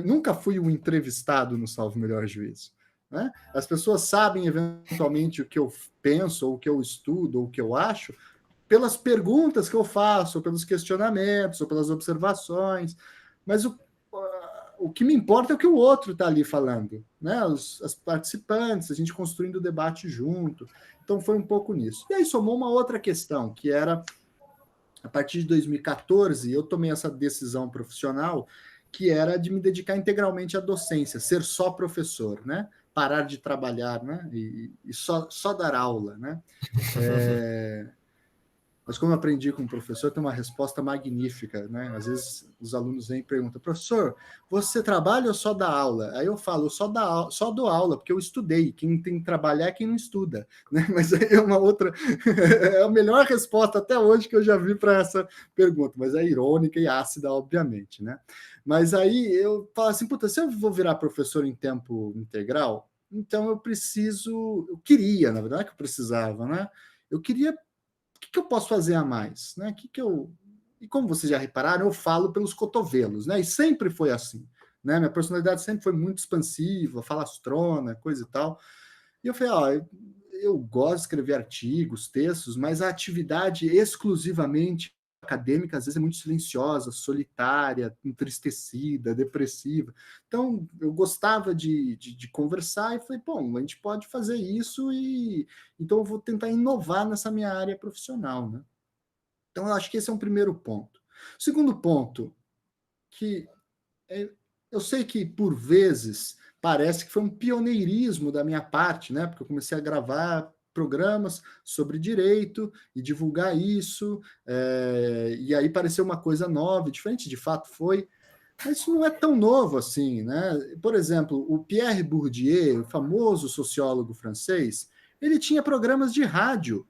nunca fui o entrevistado no Salvo Melhor Juízo, né? As pessoas sabem eventualmente o que eu penso, ou o que eu estudo, ou o que eu acho, pelas perguntas que eu faço, ou pelos questionamentos, ou pelas observações. Mas o que me importa é o que o outro está ali falando, né? As participantes, a gente construindo o debate junto. Então foi um pouco nisso. E aí somou uma outra questão, que era, a partir de 2014, eu tomei essa decisão profissional, que era de me dedicar integralmente à docência, ser só professor, né? Parar de trabalhar, né? E só dar aula, né? Mas como eu aprendi com o professor, tem uma resposta magnífica, né? Às vezes os alunos vêm e perguntam, professor, você trabalha ou só dá aula? Aí eu falo, só dou aula, porque eu estudei. Quem tem que trabalhar é quem não estuda, né? Mas aí é uma outra... é a melhor resposta até hoje que eu já vi para essa pergunta, mas é irônica e ácida, obviamente, né? Mas aí eu falo assim, puta, se eu vou virar professor em tempo integral, então eu queria, na verdade, não é que eu precisava, né? Eu queria... O que eu posso fazer a mais? Né? E como vocês já repararam, eu falo pelos cotovelos, né? E sempre foi assim. Né? Minha personalidade sempre foi muito expansiva, falastrona, coisa e tal. E eu falei, eu gosto de escrever artigos, textos, mas a atividade exclusivamente acadêmica às vezes é muito silenciosa, solitária, entristecida, depressiva. Então, eu gostava de conversar e falei, bom, a gente pode fazer isso e então eu vou tentar inovar nessa minha área profissional, né? Então, eu acho que esse é um primeiro ponto. Segundo ponto, que eu sei que, por vezes, parece que foi um pioneirismo da minha parte, né? Porque eu comecei a gravar programas sobre direito e divulgar isso, e aí pareceu uma coisa nova, diferente, de fato foi, mas isso não é tão novo assim, né? Por exemplo, o Pierre Bourdieu, o famoso sociólogo francês, ele tinha programas de rádio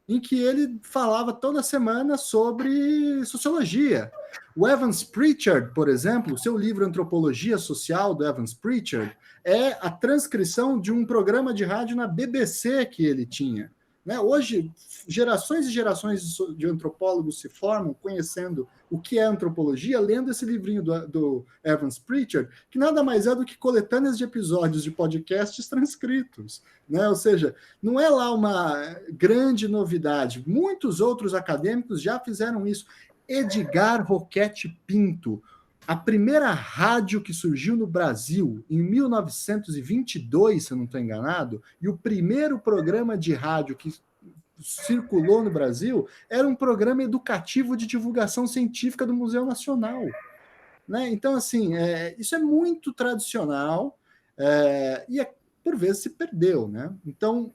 em que ele falava toda semana sobre sociologia. O Evans Pritchard, por exemplo, o seu livro Antropologia Social, do Evans Pritchard, é a transcrição de um programa de rádio na BBC que ele tinha. Né? Hoje, gerações e gerações de antropólogos se formam conhecendo o que é antropologia, lendo esse livrinho do Evans Pritchard, que nada mais é do que coletâneas de episódios de podcasts transcritos. Né? Ou seja, não é lá uma grande novidade. Muitos outros acadêmicos já fizeram isso. Edgar Roquette Pinto, a primeira rádio que surgiu no Brasil em 1922, se eu não estou enganado, e o primeiro programa de rádio que circulou no Brasil era um programa educativo de divulgação científica do Museu Nacional. Né? Então, assim, isso é muito tradicional e por vezes se perdeu. Né? Então,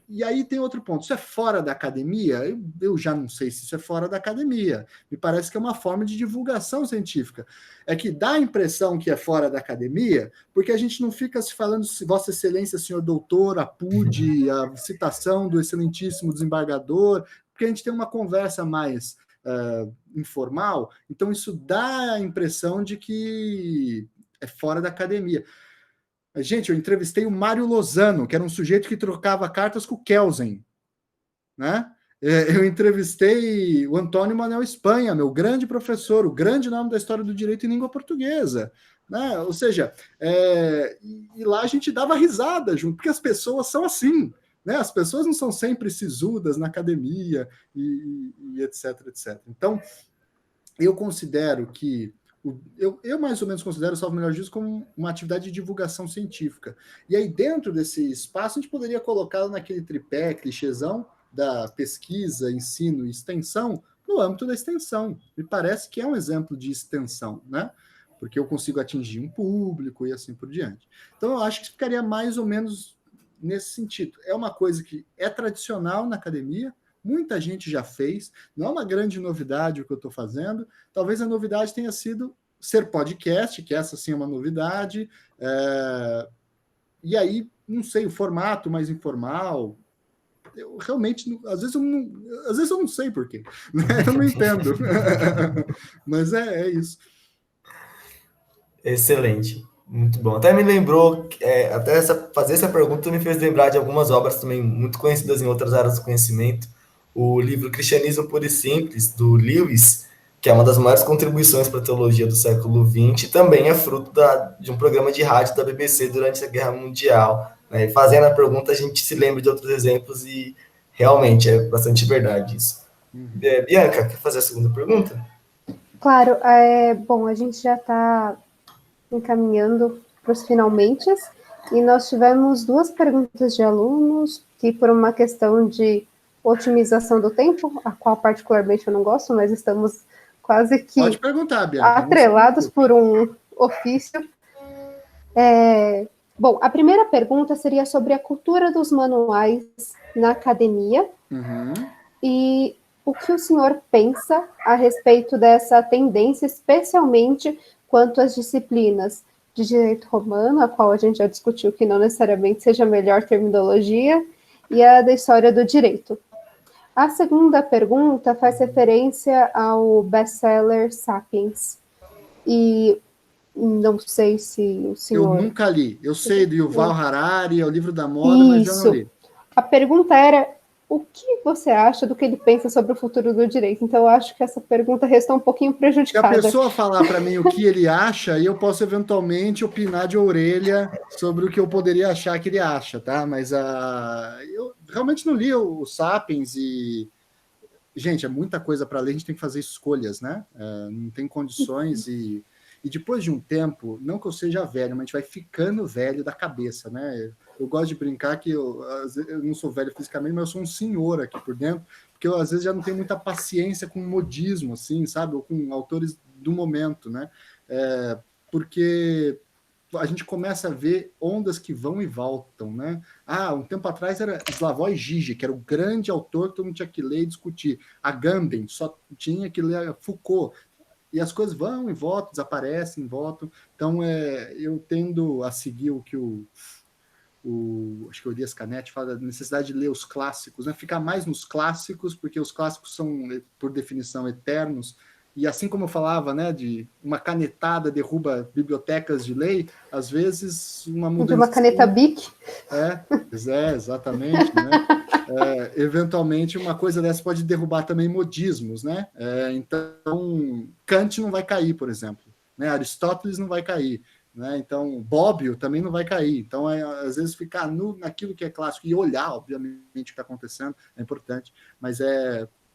e aí tem outro ponto. Isso é fora da academia? Eu já não sei se isso é fora da academia. Me parece que é uma forma de divulgação científica. É que dá a impressão que é fora da academia, porque a gente não fica se falando Vossa Excelência, senhor doutor, a PUD, a citação do excelentíssimo desembargador, porque a gente tem uma conversa mais informal, então isso dá a impressão de que é fora da academia. Gente, eu entrevistei o Mário Lozano, que era um sujeito que trocava cartas com o Kelsen, né? Eu entrevistei o Antônio Manuel Espanha, meu grande professor, o grande nome da história do direito em língua portuguesa, né? Ou seja, e lá a gente dava risada junto, porque as pessoas são assim, né? As pessoas não são sempre sisudas na academia e etc, etc. Então, eu considero que eu mais ou menos considero o Salvo Melhor Juízo como uma atividade de divulgação científica. E aí, dentro desse espaço, a gente poderia colocá-lo naquele tripé, clichêzão, da pesquisa, ensino e extensão, no âmbito da extensão. Me parece que é um exemplo de extensão, né? Porque eu consigo atingir um público e assim por diante. Então, eu acho que ficaria mais ou menos nesse sentido. É uma coisa que é tradicional na academia, muita gente já fez, não é uma grande novidade o que eu estou fazendo, talvez a novidade tenha sido ser podcast, que essa sim é uma novidade, e aí, não sei, o formato mais informal, eu realmente, às vezes eu não sei por quê, né? Eu não entendo, mas é isso. Excelente, muito bom. Até me lembrou, fazer essa pergunta me fez lembrar de algumas obras também muito conhecidas em outras áreas do conhecimento. O livro Cristianismo Puro e Simples, do Lewis, que é uma das maiores contribuições para a teologia do século XX, também é fruto de um programa de rádio da BBC durante a Guerra Mundial. Né? E fazendo a pergunta, a gente se lembra de outros exemplos e realmente é bastante verdade isso. Bianca, quer fazer a segunda pergunta? Claro, bom, a gente já está encaminhando para os finalmente, e nós tivemos 2 perguntas de alunos que, por uma questão de otimização do tempo, a qual particularmente eu não gosto, mas estamos quase que Pode perguntar, Bianca, atrelados por um ofício. Bom, a primeira pergunta seria sobre a cultura dos manuais na academia, e o que o senhor pensa a respeito dessa tendência, especialmente quanto às disciplinas de direito romano, a qual a gente já discutiu que não necessariamente seja a melhor terminologia, e a da história do direito. A segunda pergunta faz referência ao best-seller Sapiens. E não sei se o senhor... Eu nunca li. Eu sei do Yuval Harari, é o livro da moda, mas eu não li. A pergunta era: o que você acha do que ele pensa sobre o futuro do direito? Então, eu acho que essa pergunta restou um pouquinho prejudicada. Se a pessoa falar para mim o que ele acha, eu posso eventualmente opinar de orelha sobre o que eu poderia achar que ele acha, tá? Mas eu realmente não li o Sapiens e... Gente, é muita coisa para ler, a gente tem que fazer escolhas, né? Não tem condições e depois de um tempo, não que eu seja velho, mas a gente vai ficando velho da cabeça, né? Eu gosto de brincar que eu não sou velho fisicamente, mas eu sou um senhor aqui por dentro, porque eu às vezes já não tenho muita paciência com modismo, assim, sabe? Ou com autores do momento, né? Porque a gente começa a ver ondas que vão e voltam, né? Um tempo atrás era Slavoj Žižek, que era o grande autor que todo mundo tinha que ler e discutir. Agamben só tinha que ler Foucault. E as coisas vão e voltam, desaparecem, voltam. Então, eu tendo a seguir o que acho que o Elias Canetti fala da necessidade de ler os clássicos, né? Ficar mais nos clássicos, porque os clássicos são, por definição, eternos. E assim como eu falava, né, de uma canetada derruba bibliotecas de lei, às vezes uma mudança... De uma caneta Bic. Exatamente, né? Eventualmente uma coisa dessa pode derrubar também modismos, né? Então, Kant não vai cair, por exemplo, né? Aristóteles não vai cair, né? Então, Bobbio também não vai cair. Então, às vezes ficar naquilo que é clássico e olhar, obviamente, o que está acontecendo é importante, mas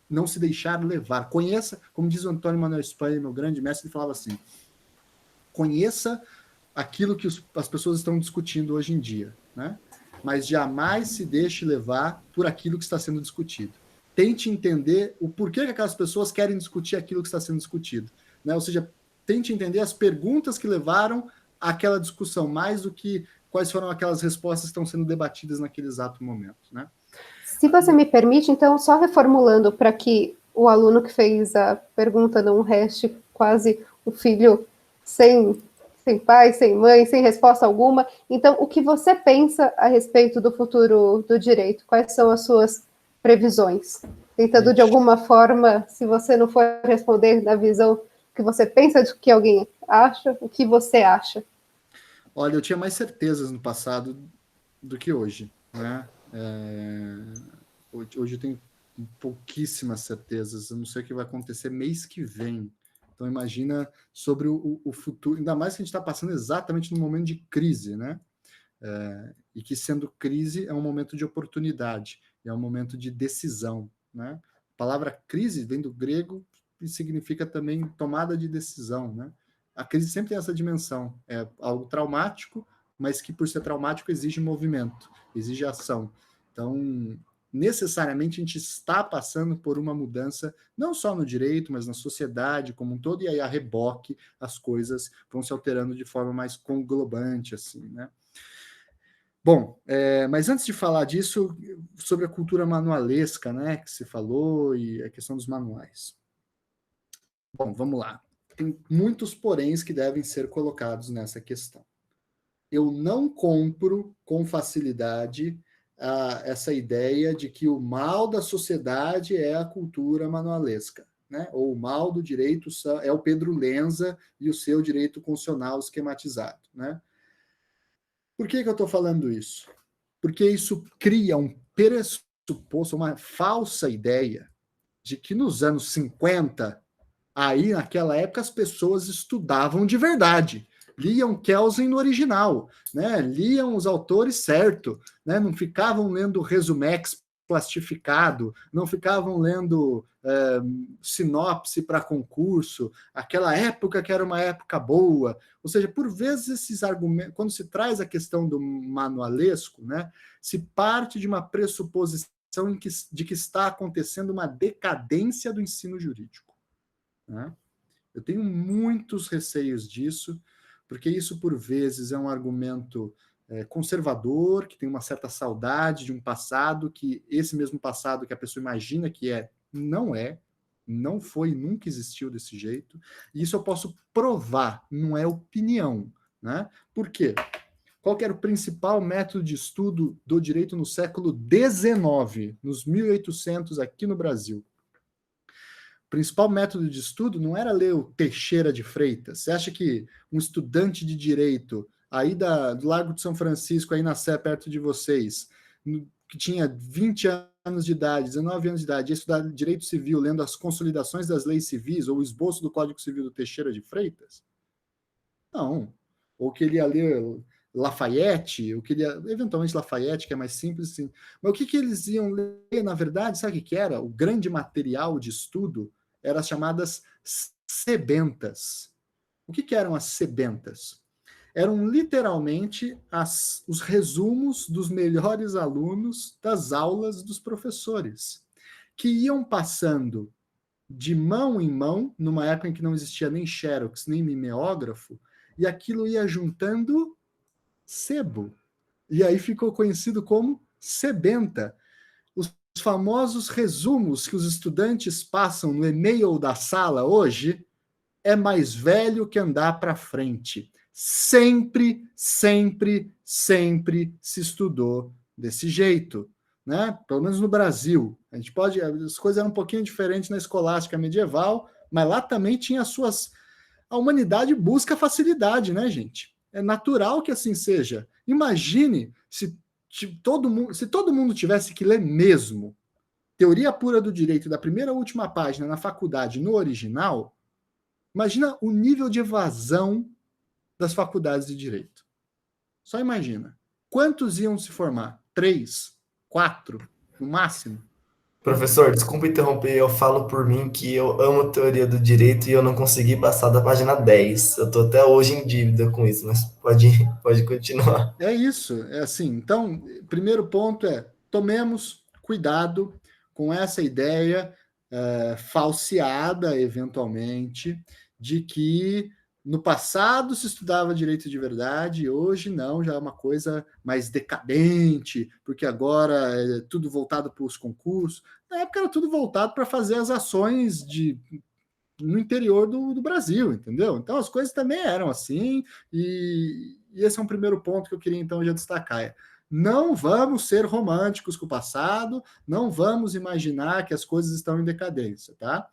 não se deixar levar. Conheça, como diz o Antônio Manuel Espanha, meu grande mestre, ele falava assim: conheça aquilo que as pessoas estão discutindo hoje em dia, né? Mas jamais se deixe levar por aquilo que está sendo discutido. Tente entender o porquê que aquelas pessoas querem discutir aquilo que está sendo discutido, né? Ou seja, tente entender as perguntas que levaram àquela discussão, mais do que quais foram aquelas respostas que estão sendo debatidas naquele exato momento, né? Se você me permite, então, só reformulando para que o aluno que fez a pergunta não reste quase o filho sem pai, sem mãe, sem resposta alguma. Então, o que você pensa a respeito do futuro do direito? Quais são as suas previsões? Tentando, de alguma forma, se você não for responder na visão que você pensa de que alguém acha, o que você acha? Olha, eu tinha mais certezas no passado do que hoje, né? Hoje eu tenho pouquíssimas certezas. Eu não sei o que vai acontecer mês que vem. Então, imagina sobre o futuro, ainda mais que a gente está passando exatamente num momento de crise, né? E que, sendo crise, é um momento de oportunidade, é um momento de decisão, né? A palavra crise vem do grego e significa também tomada de decisão, né? A crise sempre tem essa dimensão, é algo traumático, mas que, por ser traumático, exige movimento, exige ação. Então, necessariamente, a gente está passando por uma mudança, não só no direito, mas na sociedade como um todo, e aí, a reboque, as coisas vão se alterando de forma mais conglobante, assim, né? Bom, mas antes de falar disso, sobre a cultura manualesca, né, que se falou, e a questão dos manuais. Bom, vamos lá. Tem muitos poréns que devem ser colocados nessa questão. Eu não compro com facilidade essa ideia de que o mal da sociedade é a cultura manualesca, né? Ou o mal do direito é o Pedro Lenza e o seu direito constitucional esquematizado, né? Por que eu estou falando isso? Porque isso cria um pressuposto, uma falsa ideia de que nos anos 50, aí naquela época, as pessoas estudavam de verdade, liam Kelsen no original, né? Liam os autores certo, né? Não ficavam lendo resumex plastificado, não ficavam lendo sinopse para concurso, aquela época que era uma época boa. Ou seja, por vezes esses argumentos, quando se traz a questão do manualesco, né, se parte de uma pressuposição de que está acontecendo uma decadência do ensino jurídico, né? Eu tenho muitos receios disso, porque isso, por vezes, é um argumento conservador, que tem uma certa saudade de um passado, que esse mesmo passado que a pessoa imagina que não foi, nunca existiu desse jeito. E isso eu posso provar, não é opinião, né? Por quê? Qual que era o principal método de estudo do direito no século XIX, nos 1800, aqui no Brasil? O principal método de estudo não era ler o Teixeira de Freitas. Você acha que um estudante de direito aí do Largo de São Francisco, aí na Sé, perto de vocês, que tinha 20 anos de idade, 19 anos de idade, ia estudar direito civil, lendo as consolidações das leis civis ou o esboço do Código Civil do Teixeira de Freitas? Não. Ou que ele ia ler Lafayette, ou que ele ia, eventualmente Lafayette, que é mais simples, assim. Mas o que eles iam ler, na verdade, sabe o que era? O grande material de estudo eram as chamadas sebentas. O que eram as sebentas? Eram literalmente os resumos dos melhores alunos das aulas dos professores, que iam passando de mão em mão, numa época em que não existia nem xerox, nem mimeógrafo, e aquilo ia juntando sebo. E aí ficou conhecido como sebenta. Os famosos resumos que os estudantes passam no e-mail da sala hoje é mais velho que andar para frente. Sempre, sempre, sempre se estudou desse jeito, né? Pelo menos no Brasil. As coisas eram um pouquinho diferentes na escolástica medieval, mas lá também tinha a humanidade busca facilidade, né, gente? É natural que assim seja. Imagine se todo mundo tivesse que ler mesmo teoria pura do direito da primeira à última página na faculdade, no original. Imagina o nível de evasão das faculdades de direito. Só imagina. Quantos iam se formar? 3, 4, no máximo? Professor, desculpa interromper, eu falo por mim que eu amo teoria do direito e eu não consegui passar da página 10. Eu tô até hoje em dívida com isso, mas pode continuar. É isso, é assim. Então, primeiro ponto é: tomemos cuidado com essa ideia falseada, eventualmente, de que no passado se estudava direito de verdade e hoje não, já é uma coisa mais decadente, porque agora é tudo voltado para os concursos. Na época era tudo voltado para fazer as ações no interior do Brasil, entendeu? Então as coisas também eram assim, e esse é um primeiro ponto que eu queria então já destacar. Não vamos ser românticos com o passado, não vamos imaginar que as coisas estão em decadência, tá?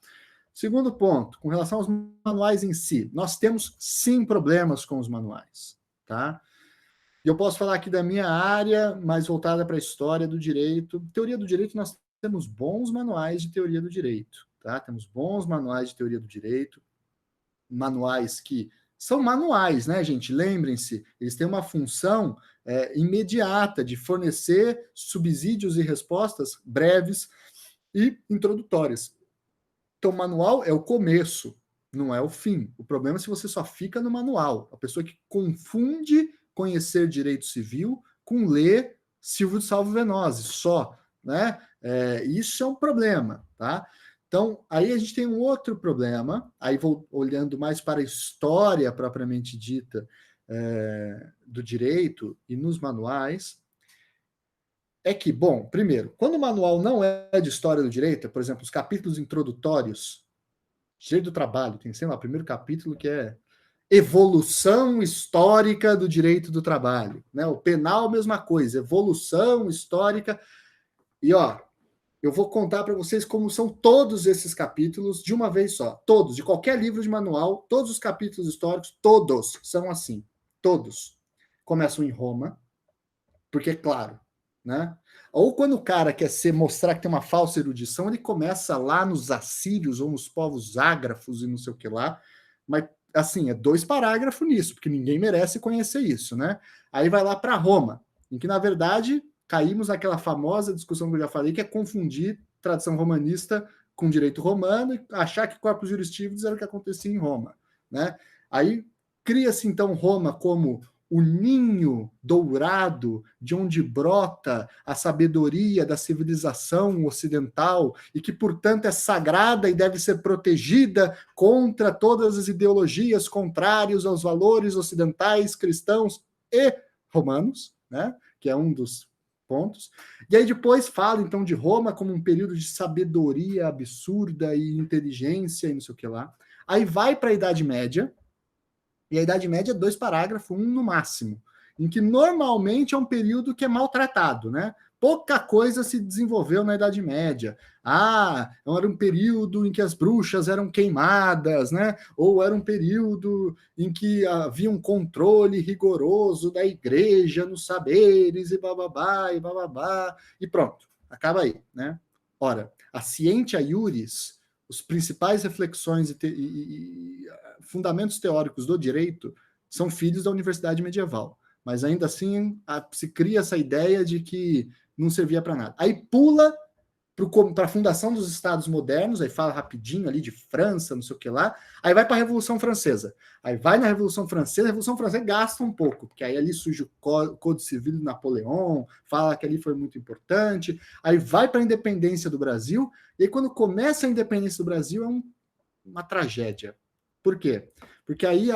Segundo ponto, com relação aos manuais em si, nós temos sim problemas com os manuais, tá? E eu posso falar aqui da minha área, mais voltada para a história do direito. Teoria do direito, nós temos bons manuais de teoria do direito, tá? Temos bons manuais de teoria do direito, manuais que são manuais, né, gente? Lembrem-se, eles têm uma função imediata de fornecer subsídios e respostas breves e introdutórias. Então, o manual é o começo, não é o fim. O problema é se você só fica no manual. A pessoa que confunde conhecer direito civil com ler Silvio de Salvo Venosi, só, né? Isso é um problema, tá? Então, aí a gente tem um outro problema, aí vou olhando mais para a história propriamente dita do direito e nos manuais, é que, bom, primeiro, quando o manual não é de história do direito, por exemplo, os capítulos introdutórios, direito do trabalho, tem, sei lá, o primeiro capítulo que é evolução histórica do direito do trabalho, né? O penal, mesma coisa, evolução histórica. E, ó, eu vou contar para vocês como são todos esses capítulos de uma vez só. Todos, de qualquer livro de manual, todos os capítulos históricos, todos são assim. Todos. Começam em Roma, porque, claro, né? Ou quando o cara quer mostrar que tem uma falsa erudição, ele começa lá nos assírios ou nos povos ágrafos e não sei o que lá, mas assim, é 2 parágrafos nisso, porque ninguém merece conhecer isso, né? Aí vai lá para Roma, em que na verdade caímos naquela famosa discussão que eu já falei, que é confundir tradição romanista com direito romano e achar que corpus juris era o que acontecia em Roma, né? Aí cria-se então Roma como o ninho dourado de onde brota a sabedoria da civilização ocidental e que, portanto, é sagrada e deve ser protegida contra todas as ideologias contrárias aos valores ocidentais, cristãos e romanos, né? Que é um dos pontos. E aí depois fala, então, de Roma como um período de sabedoria absurda e inteligência e não sei o que lá. Aí vai para a Idade Média, e a Idade Média é 2 parágrafos, 1 no máximo, em que normalmente é um período que é maltratado, né? Pouca coisa se desenvolveu na Idade Média. Era um período em que as bruxas eram queimadas, né? Ou era um período em que havia um controle rigoroso da igreja nos saberes e bababá, e pronto, acaba aí, né? Ora, a Scientia Iuris, os principais reflexões e fundamentos teóricos do direito são filhos da universidade medieval. Mas ainda assim se cria essa ideia de que não servia para nada. Aí pula para a fundação dos Estados modernos, aí fala rapidinho ali de França, não sei o que lá, aí vai para a Revolução Francesa. Aí vai na Revolução Francesa, a Revolução Francesa gasta um pouco, porque aí ali surge o Código Civil de Napoleão, fala que ali foi muito importante, aí vai para a independência do Brasil, e aí quando começa a independência do Brasil é uma tragédia. Por quê? Porque aí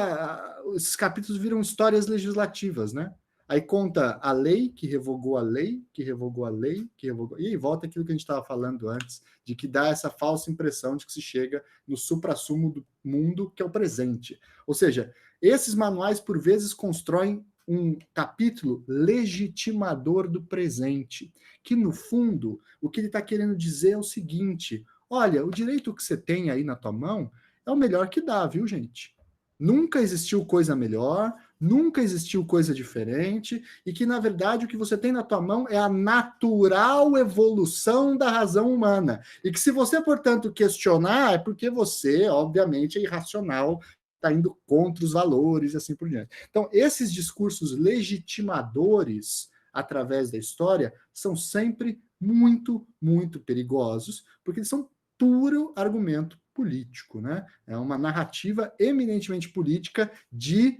esses capítulos viram histórias legislativas, né? Aí conta a lei, que revogou a lei, que revogou a lei, que revogou... E volta aquilo que a gente estava falando antes, de que dá essa falsa impressão de que se chega no suprassumo do mundo, que é o presente. Ou seja, esses manuais, por vezes, constroem um capítulo legitimador do presente, que, no fundo, o que ele está querendo dizer é o seguinte: olha, o direito que você tem aí na tua mão é o melhor que dá, viu, gente? Nunca existiu coisa melhor, nunca existiu coisa diferente, e que, na verdade, o que você tem na tua mão é a natural evolução da razão humana. E que se você, portanto, questionar, é porque você, obviamente, é irracional, está indo contra os valores e assim por diante. Então, esses discursos legitimadores, através da história, são sempre muito, muito perigosos, porque eles são puro argumento político, né? É uma narrativa eminentemente política de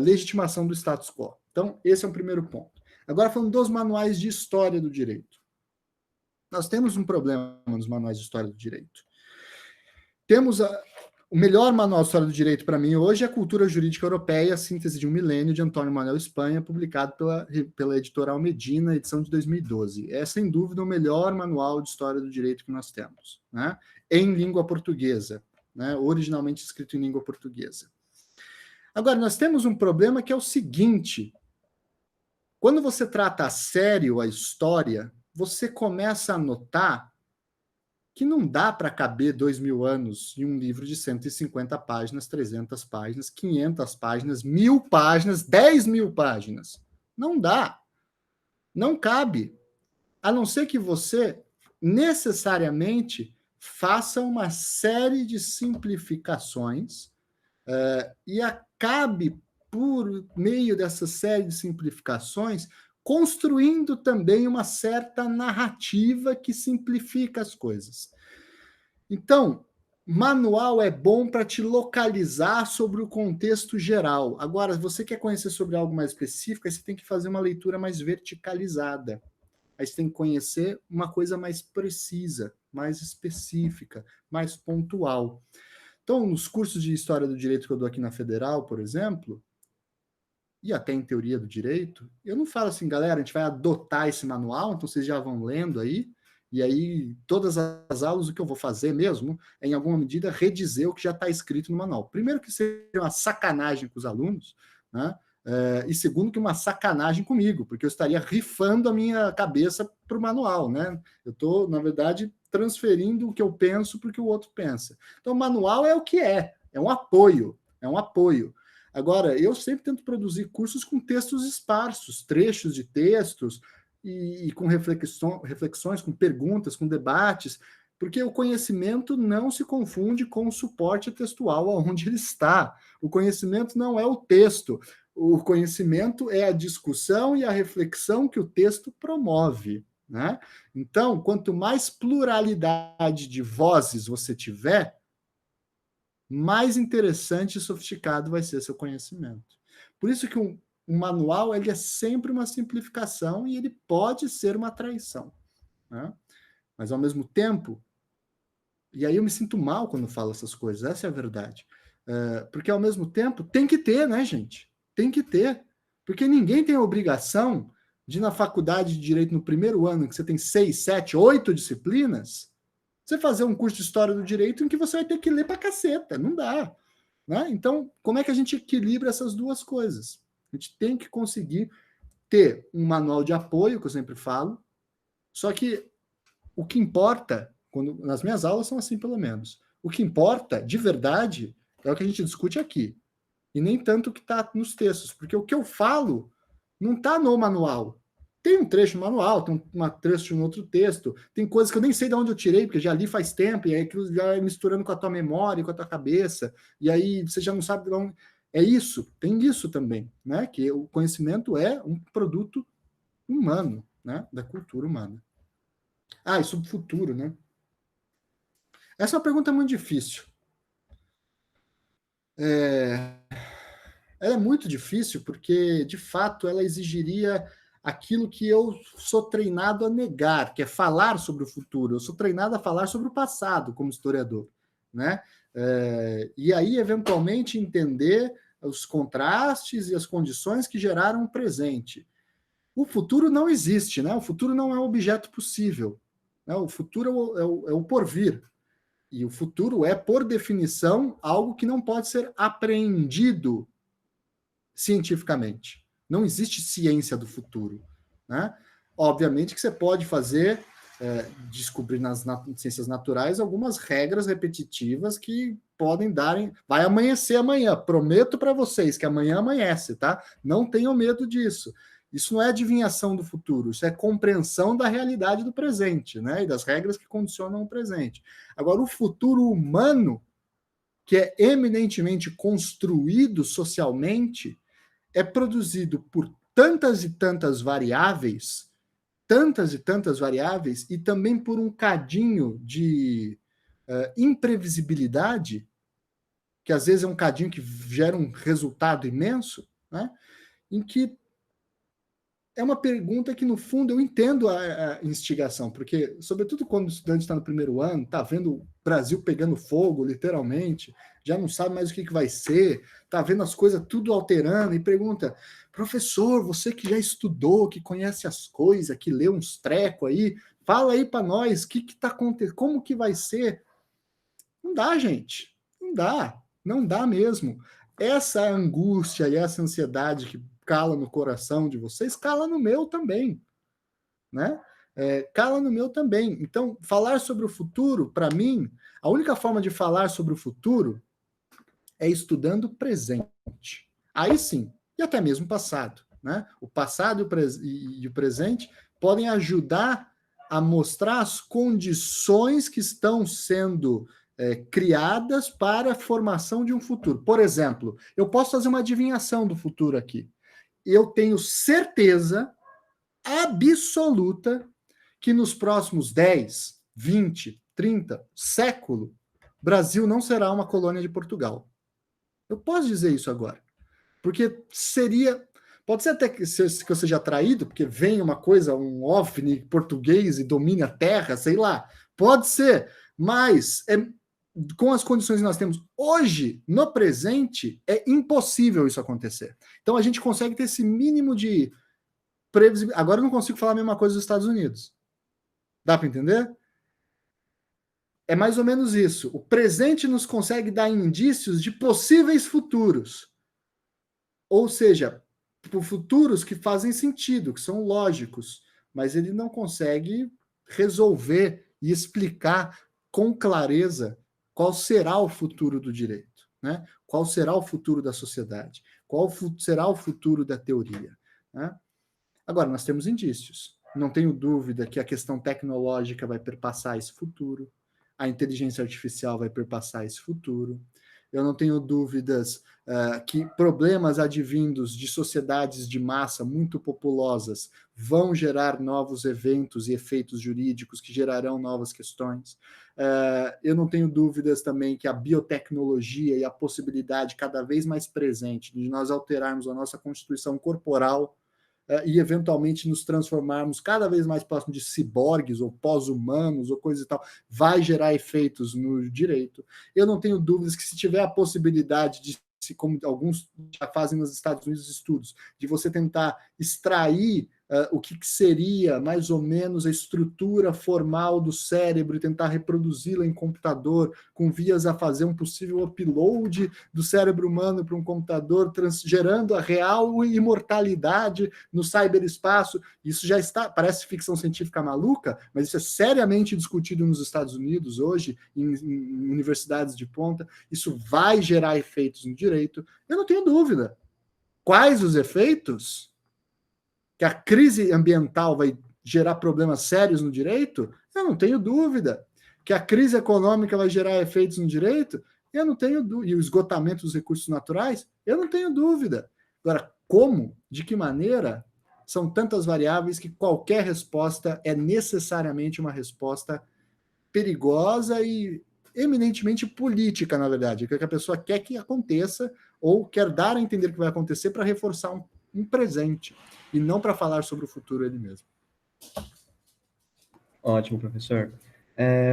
legitimação do status quo. Então, esse é o primeiro ponto. Agora, falando dos manuais de história do direito. Nós temos um problema nos manuais de história do direito. Temos o melhor manual de história do direito para mim hoje é a Cultura Jurídica Europeia, Síntese de um Milênio, de Antônio Manuel Espanha, publicado pela editora Almedina, edição de 2012. É, sem dúvida, o melhor manual de história do direito que nós temos, né? Em língua portuguesa, né? Originalmente escrito em língua portuguesa. Agora, nós temos um problema que é o seguinte: quando você trata a sério a história, você começa a notar que não dá para caber 2.000 anos em um livro de 150 páginas, 300 páginas, 500 páginas, 1.000 páginas, 10.000 páginas. Não dá. Não cabe. A não ser que você necessariamente faça uma série de simplificações e acabe, por meio dessa série de simplificações, construindo também uma certa narrativa que simplifica as coisas. Então, manual é bom para te localizar sobre o contexto geral. Agora, se você quer conhecer sobre algo mais específico, aí você tem que fazer uma leitura mais verticalizada. Aí você tem que conhecer uma coisa mais precisa, mais específica, mais pontual. Então, nos cursos de História do Direito que eu dou aqui na Federal, por exemplo, e até em Teoria do Direito, eu não falo assim, galera, a gente vai adotar esse manual, então vocês já vão lendo aí, e aí todas as aulas, o que eu vou fazer mesmo, é, em alguma medida, redizer o que já está escrito no manual. Primeiro que seja uma sacanagem com os alunos, né? E segundo que uma sacanagem comigo, porque eu estaria rifando a minha cabeça para o manual, né? Eu estou, na verdade, transferindo o que eu penso para o que o outro pensa. Então, o manual é o que é um apoio, é um apoio. Agora, eu sempre tento produzir cursos com textos esparsos, trechos de textos, e com reflexões, com perguntas, com debates, porque o conhecimento não se confunde com o suporte textual onde ele está. O conhecimento não é o texto. O conhecimento é a discussão e a reflexão que o texto promove, né? Então, quanto mais pluralidade de vozes você tiver, mais interessante e sofisticado vai ser seu conhecimento. Por isso que um manual ele é sempre uma simplificação e ele pode ser uma traição, né? Mas, ao mesmo tempo, e aí eu me sinto mal quando falo essas coisas, essa é a verdade. Porque, ao mesmo tempo, tem que ter, né, gente? Tem que ter. Porque ninguém tem a obrigação de, na faculdade de Direito, no primeiro ano, que você tem 6, 7, 8 disciplinas, você fazer um curso de História do Direito em que você vai ter que ler pra caceta. Não dá, né? Então, como é que a gente equilibra essas duas coisas? A gente tem que conseguir ter um manual de apoio, que eu sempre falo, só que o que importa, nas minhas aulas são assim pelo menos, o que importa, de verdade, é o que a gente discute aqui, e nem tanto o que está nos textos, porque o que eu falo não está no manual. Tem um trecho no manual, tem um trecho no outro texto, tem coisas que eu nem sei de onde eu tirei, porque já li faz tempo, e aí aquilo já é misturando com a tua memória, com a tua cabeça, e aí você já não sabe de onde... É isso, tem isso também, né? Que o conhecimento é um produto humano, né? Da cultura humana. E sobre o futuro, né? Essa é uma pergunta muito difícil. Ela é muito difícil porque, de fato, ela exigiria aquilo que eu sou treinado a negar, que é falar sobre o futuro. Eu sou treinado a falar sobre o passado como historiador, né? E aí, eventualmente, entender os contrastes e as condições que geraram o presente. O futuro não existe, né? O futuro não é um objeto possível, né? O futuro é o porvir. E o futuro é, por definição, algo que não pode ser apreendido cientificamente. Não existe ciência do futuro, né? Obviamente que você pode fazer, descobrir nas ciências naturais algumas regras repetitivas que podem dar... Vai amanhecer amanhã, prometo para vocês que amanhã amanhece, tá? Não tenham medo disso. Isso não é adivinhação do futuro, isso é compreensão da realidade do presente, né? E das regras que condicionam o presente. Agora, o futuro humano, que é eminentemente construído socialmente, é produzido por tantas e tantas variáveis tantas e tantas variáveis e também por um cadinho de imprevisibilidade, que às vezes é um cadinho que gera um resultado imenso, né? Em que é uma pergunta que, no fundo, eu entendo a instigação, porque, sobretudo quando o estudante está no primeiro ano, está vendo o Brasil pegando fogo, literalmente, já não sabe mais o que vai ser, está vendo as coisas tudo alterando, e pergunta, professor, você que já estudou, que conhece as coisas, que leu uns trecos aí, fala aí para nós, o que está acontecendo, como que vai ser? Não dá, gente, não dá mesmo. Essa angústia e essa ansiedade que cala no coração de vocês, cala no meu também, né? Cala no meu também. Então, falar sobre o futuro, para mim, a única forma de falar sobre o futuro é estudando o presente. Aí sim, e até mesmo o passado, né? O passado e o presente podem ajudar a mostrar as condições que estão sendo criadas para a formação de um futuro. Por exemplo, eu posso fazer uma adivinhação do futuro aqui. Eu tenho certeza absoluta que nos próximos 10, 20, 30, século, Brasil não será uma colônia de Portugal. Eu posso dizer isso agora. Porque seria... Pode ser até que eu seja atraído, porque vem uma coisa, um OVNI português e domine a terra, sei lá. Pode ser, mas com as condições que nós temos hoje, no presente, é impossível isso acontecer. Então a gente consegue ter esse mínimo de previsibilidade. Agora eu não consigo falar a mesma coisa dos Estados Unidos. Dá para entender? É mais ou menos isso. O presente nos consegue dar indícios de possíveis futuros. Ou seja, futuros que fazem sentido, que são lógicos, mas ele não consegue resolver e explicar com clareza qual será o futuro do direito, né? Qual será o futuro da sociedade, qual será o futuro da teoria, né? Agora, nós temos indícios. Não tenho dúvida que a questão tecnológica vai perpassar esse futuro, a inteligência artificial vai perpassar esse futuro. Eu não tenho dúvidas que problemas advindos de sociedades de massa muito populosas vão gerar novos eventos e efeitos jurídicos que gerarão novas questões. Eu não tenho dúvidas também que a biotecnologia e a possibilidade cada vez mais presente de nós alterarmos a nossa constituição corporal e eventualmente nos transformarmos cada vez mais próximo de ciborgues ou pós-humanos ou coisa e tal, vai gerar efeitos no direito. Eu não tenho dúvidas que se tiver a possibilidade de, como alguns já fazem nos Estados Unidos estudos, de você tentar extrair o que seria mais ou menos a estrutura formal do cérebro e tentar reproduzi-la em computador com vias a fazer um possível upload do cérebro humano para um computador, gerando a real imortalidade no cyberespaço. Isso já está, parece ficção científica maluca, mas isso é seriamente discutido nos Estados Unidos hoje, em universidades de ponta. Isso vai gerar efeitos no direito. Eu não tenho dúvida. Quais os efeitos? Que a crise ambiental vai gerar problemas sérios no direito? Eu não tenho dúvida. Que a crise econômica vai gerar efeitos no direito? Eu não tenho dúvida. E o esgotamento dos recursos naturais? Eu não tenho dúvida. Agora, como? De que maneira? São tantas variáveis que qualquer resposta é necessariamente uma resposta perigosa e eminentemente política, na verdade, que a pessoa quer que aconteça ou quer dar a entender que vai acontecer para reforçar um presente e não para falar sobre o futuro ele mesmo. Ótimo, professor.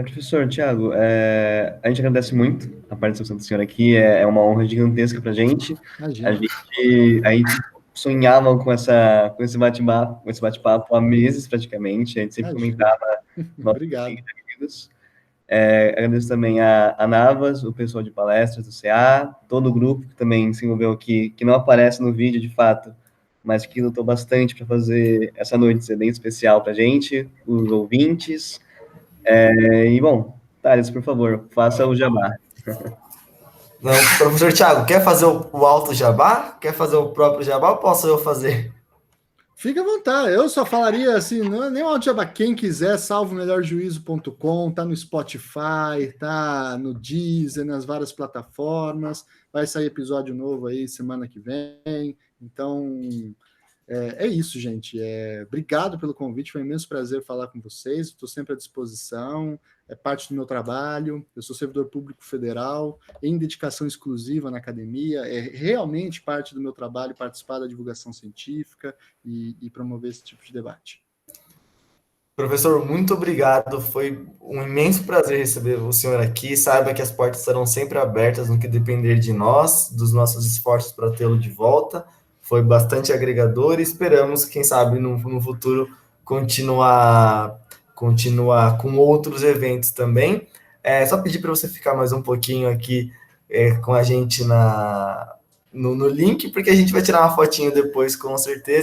Professor Tiago, a gente agradece muito a participação do senhor aqui, é uma honra gigantesca para a gente. Imagina. A gente sonhava com esse bate-papo há meses, praticamente. A gente sempre comentava. Obrigado. Agradeço também a Navas, o pessoal de palestras do CA, todo o grupo que também se envolveu aqui, que não aparece no vídeo de fato, mas que lutou bastante para fazer essa noite ser bem especial para a gente, os ouvintes. E, bom, Thales, por favor, faça o jabá. Não, professor Tiago, quer fazer o alto jabá? Quer fazer o próprio jabá ou posso eu fazer? Fica à vontade. Eu só falaria assim, não é nem o Aljaba, quem quiser, salvomelhorjuízo.com, tá no Spotify, tá no Deezer, nas várias plataformas. Vai sair episódio novo aí semana que vem. Então, É isso, gente. Obrigado pelo convite, foi um imenso prazer falar com vocês. Estou sempre à disposição, é parte do meu trabalho. Eu sou servidor público federal, em dedicação exclusiva na academia. É realmente parte do meu trabalho participar da divulgação científica e promover esse tipo de debate. Professor, muito obrigado. Foi um imenso prazer receber o senhor aqui. Saiba que as portas estarão sempre abertas no que depender de nós, dos nossos esforços para tê-lo de volta. Foi bastante agregador e esperamos, quem sabe, no futuro, continuar com outros eventos também. Só pedir para você ficar mais um pouquinho aqui com a gente no link, porque a gente vai tirar uma fotinho depois, com certeza.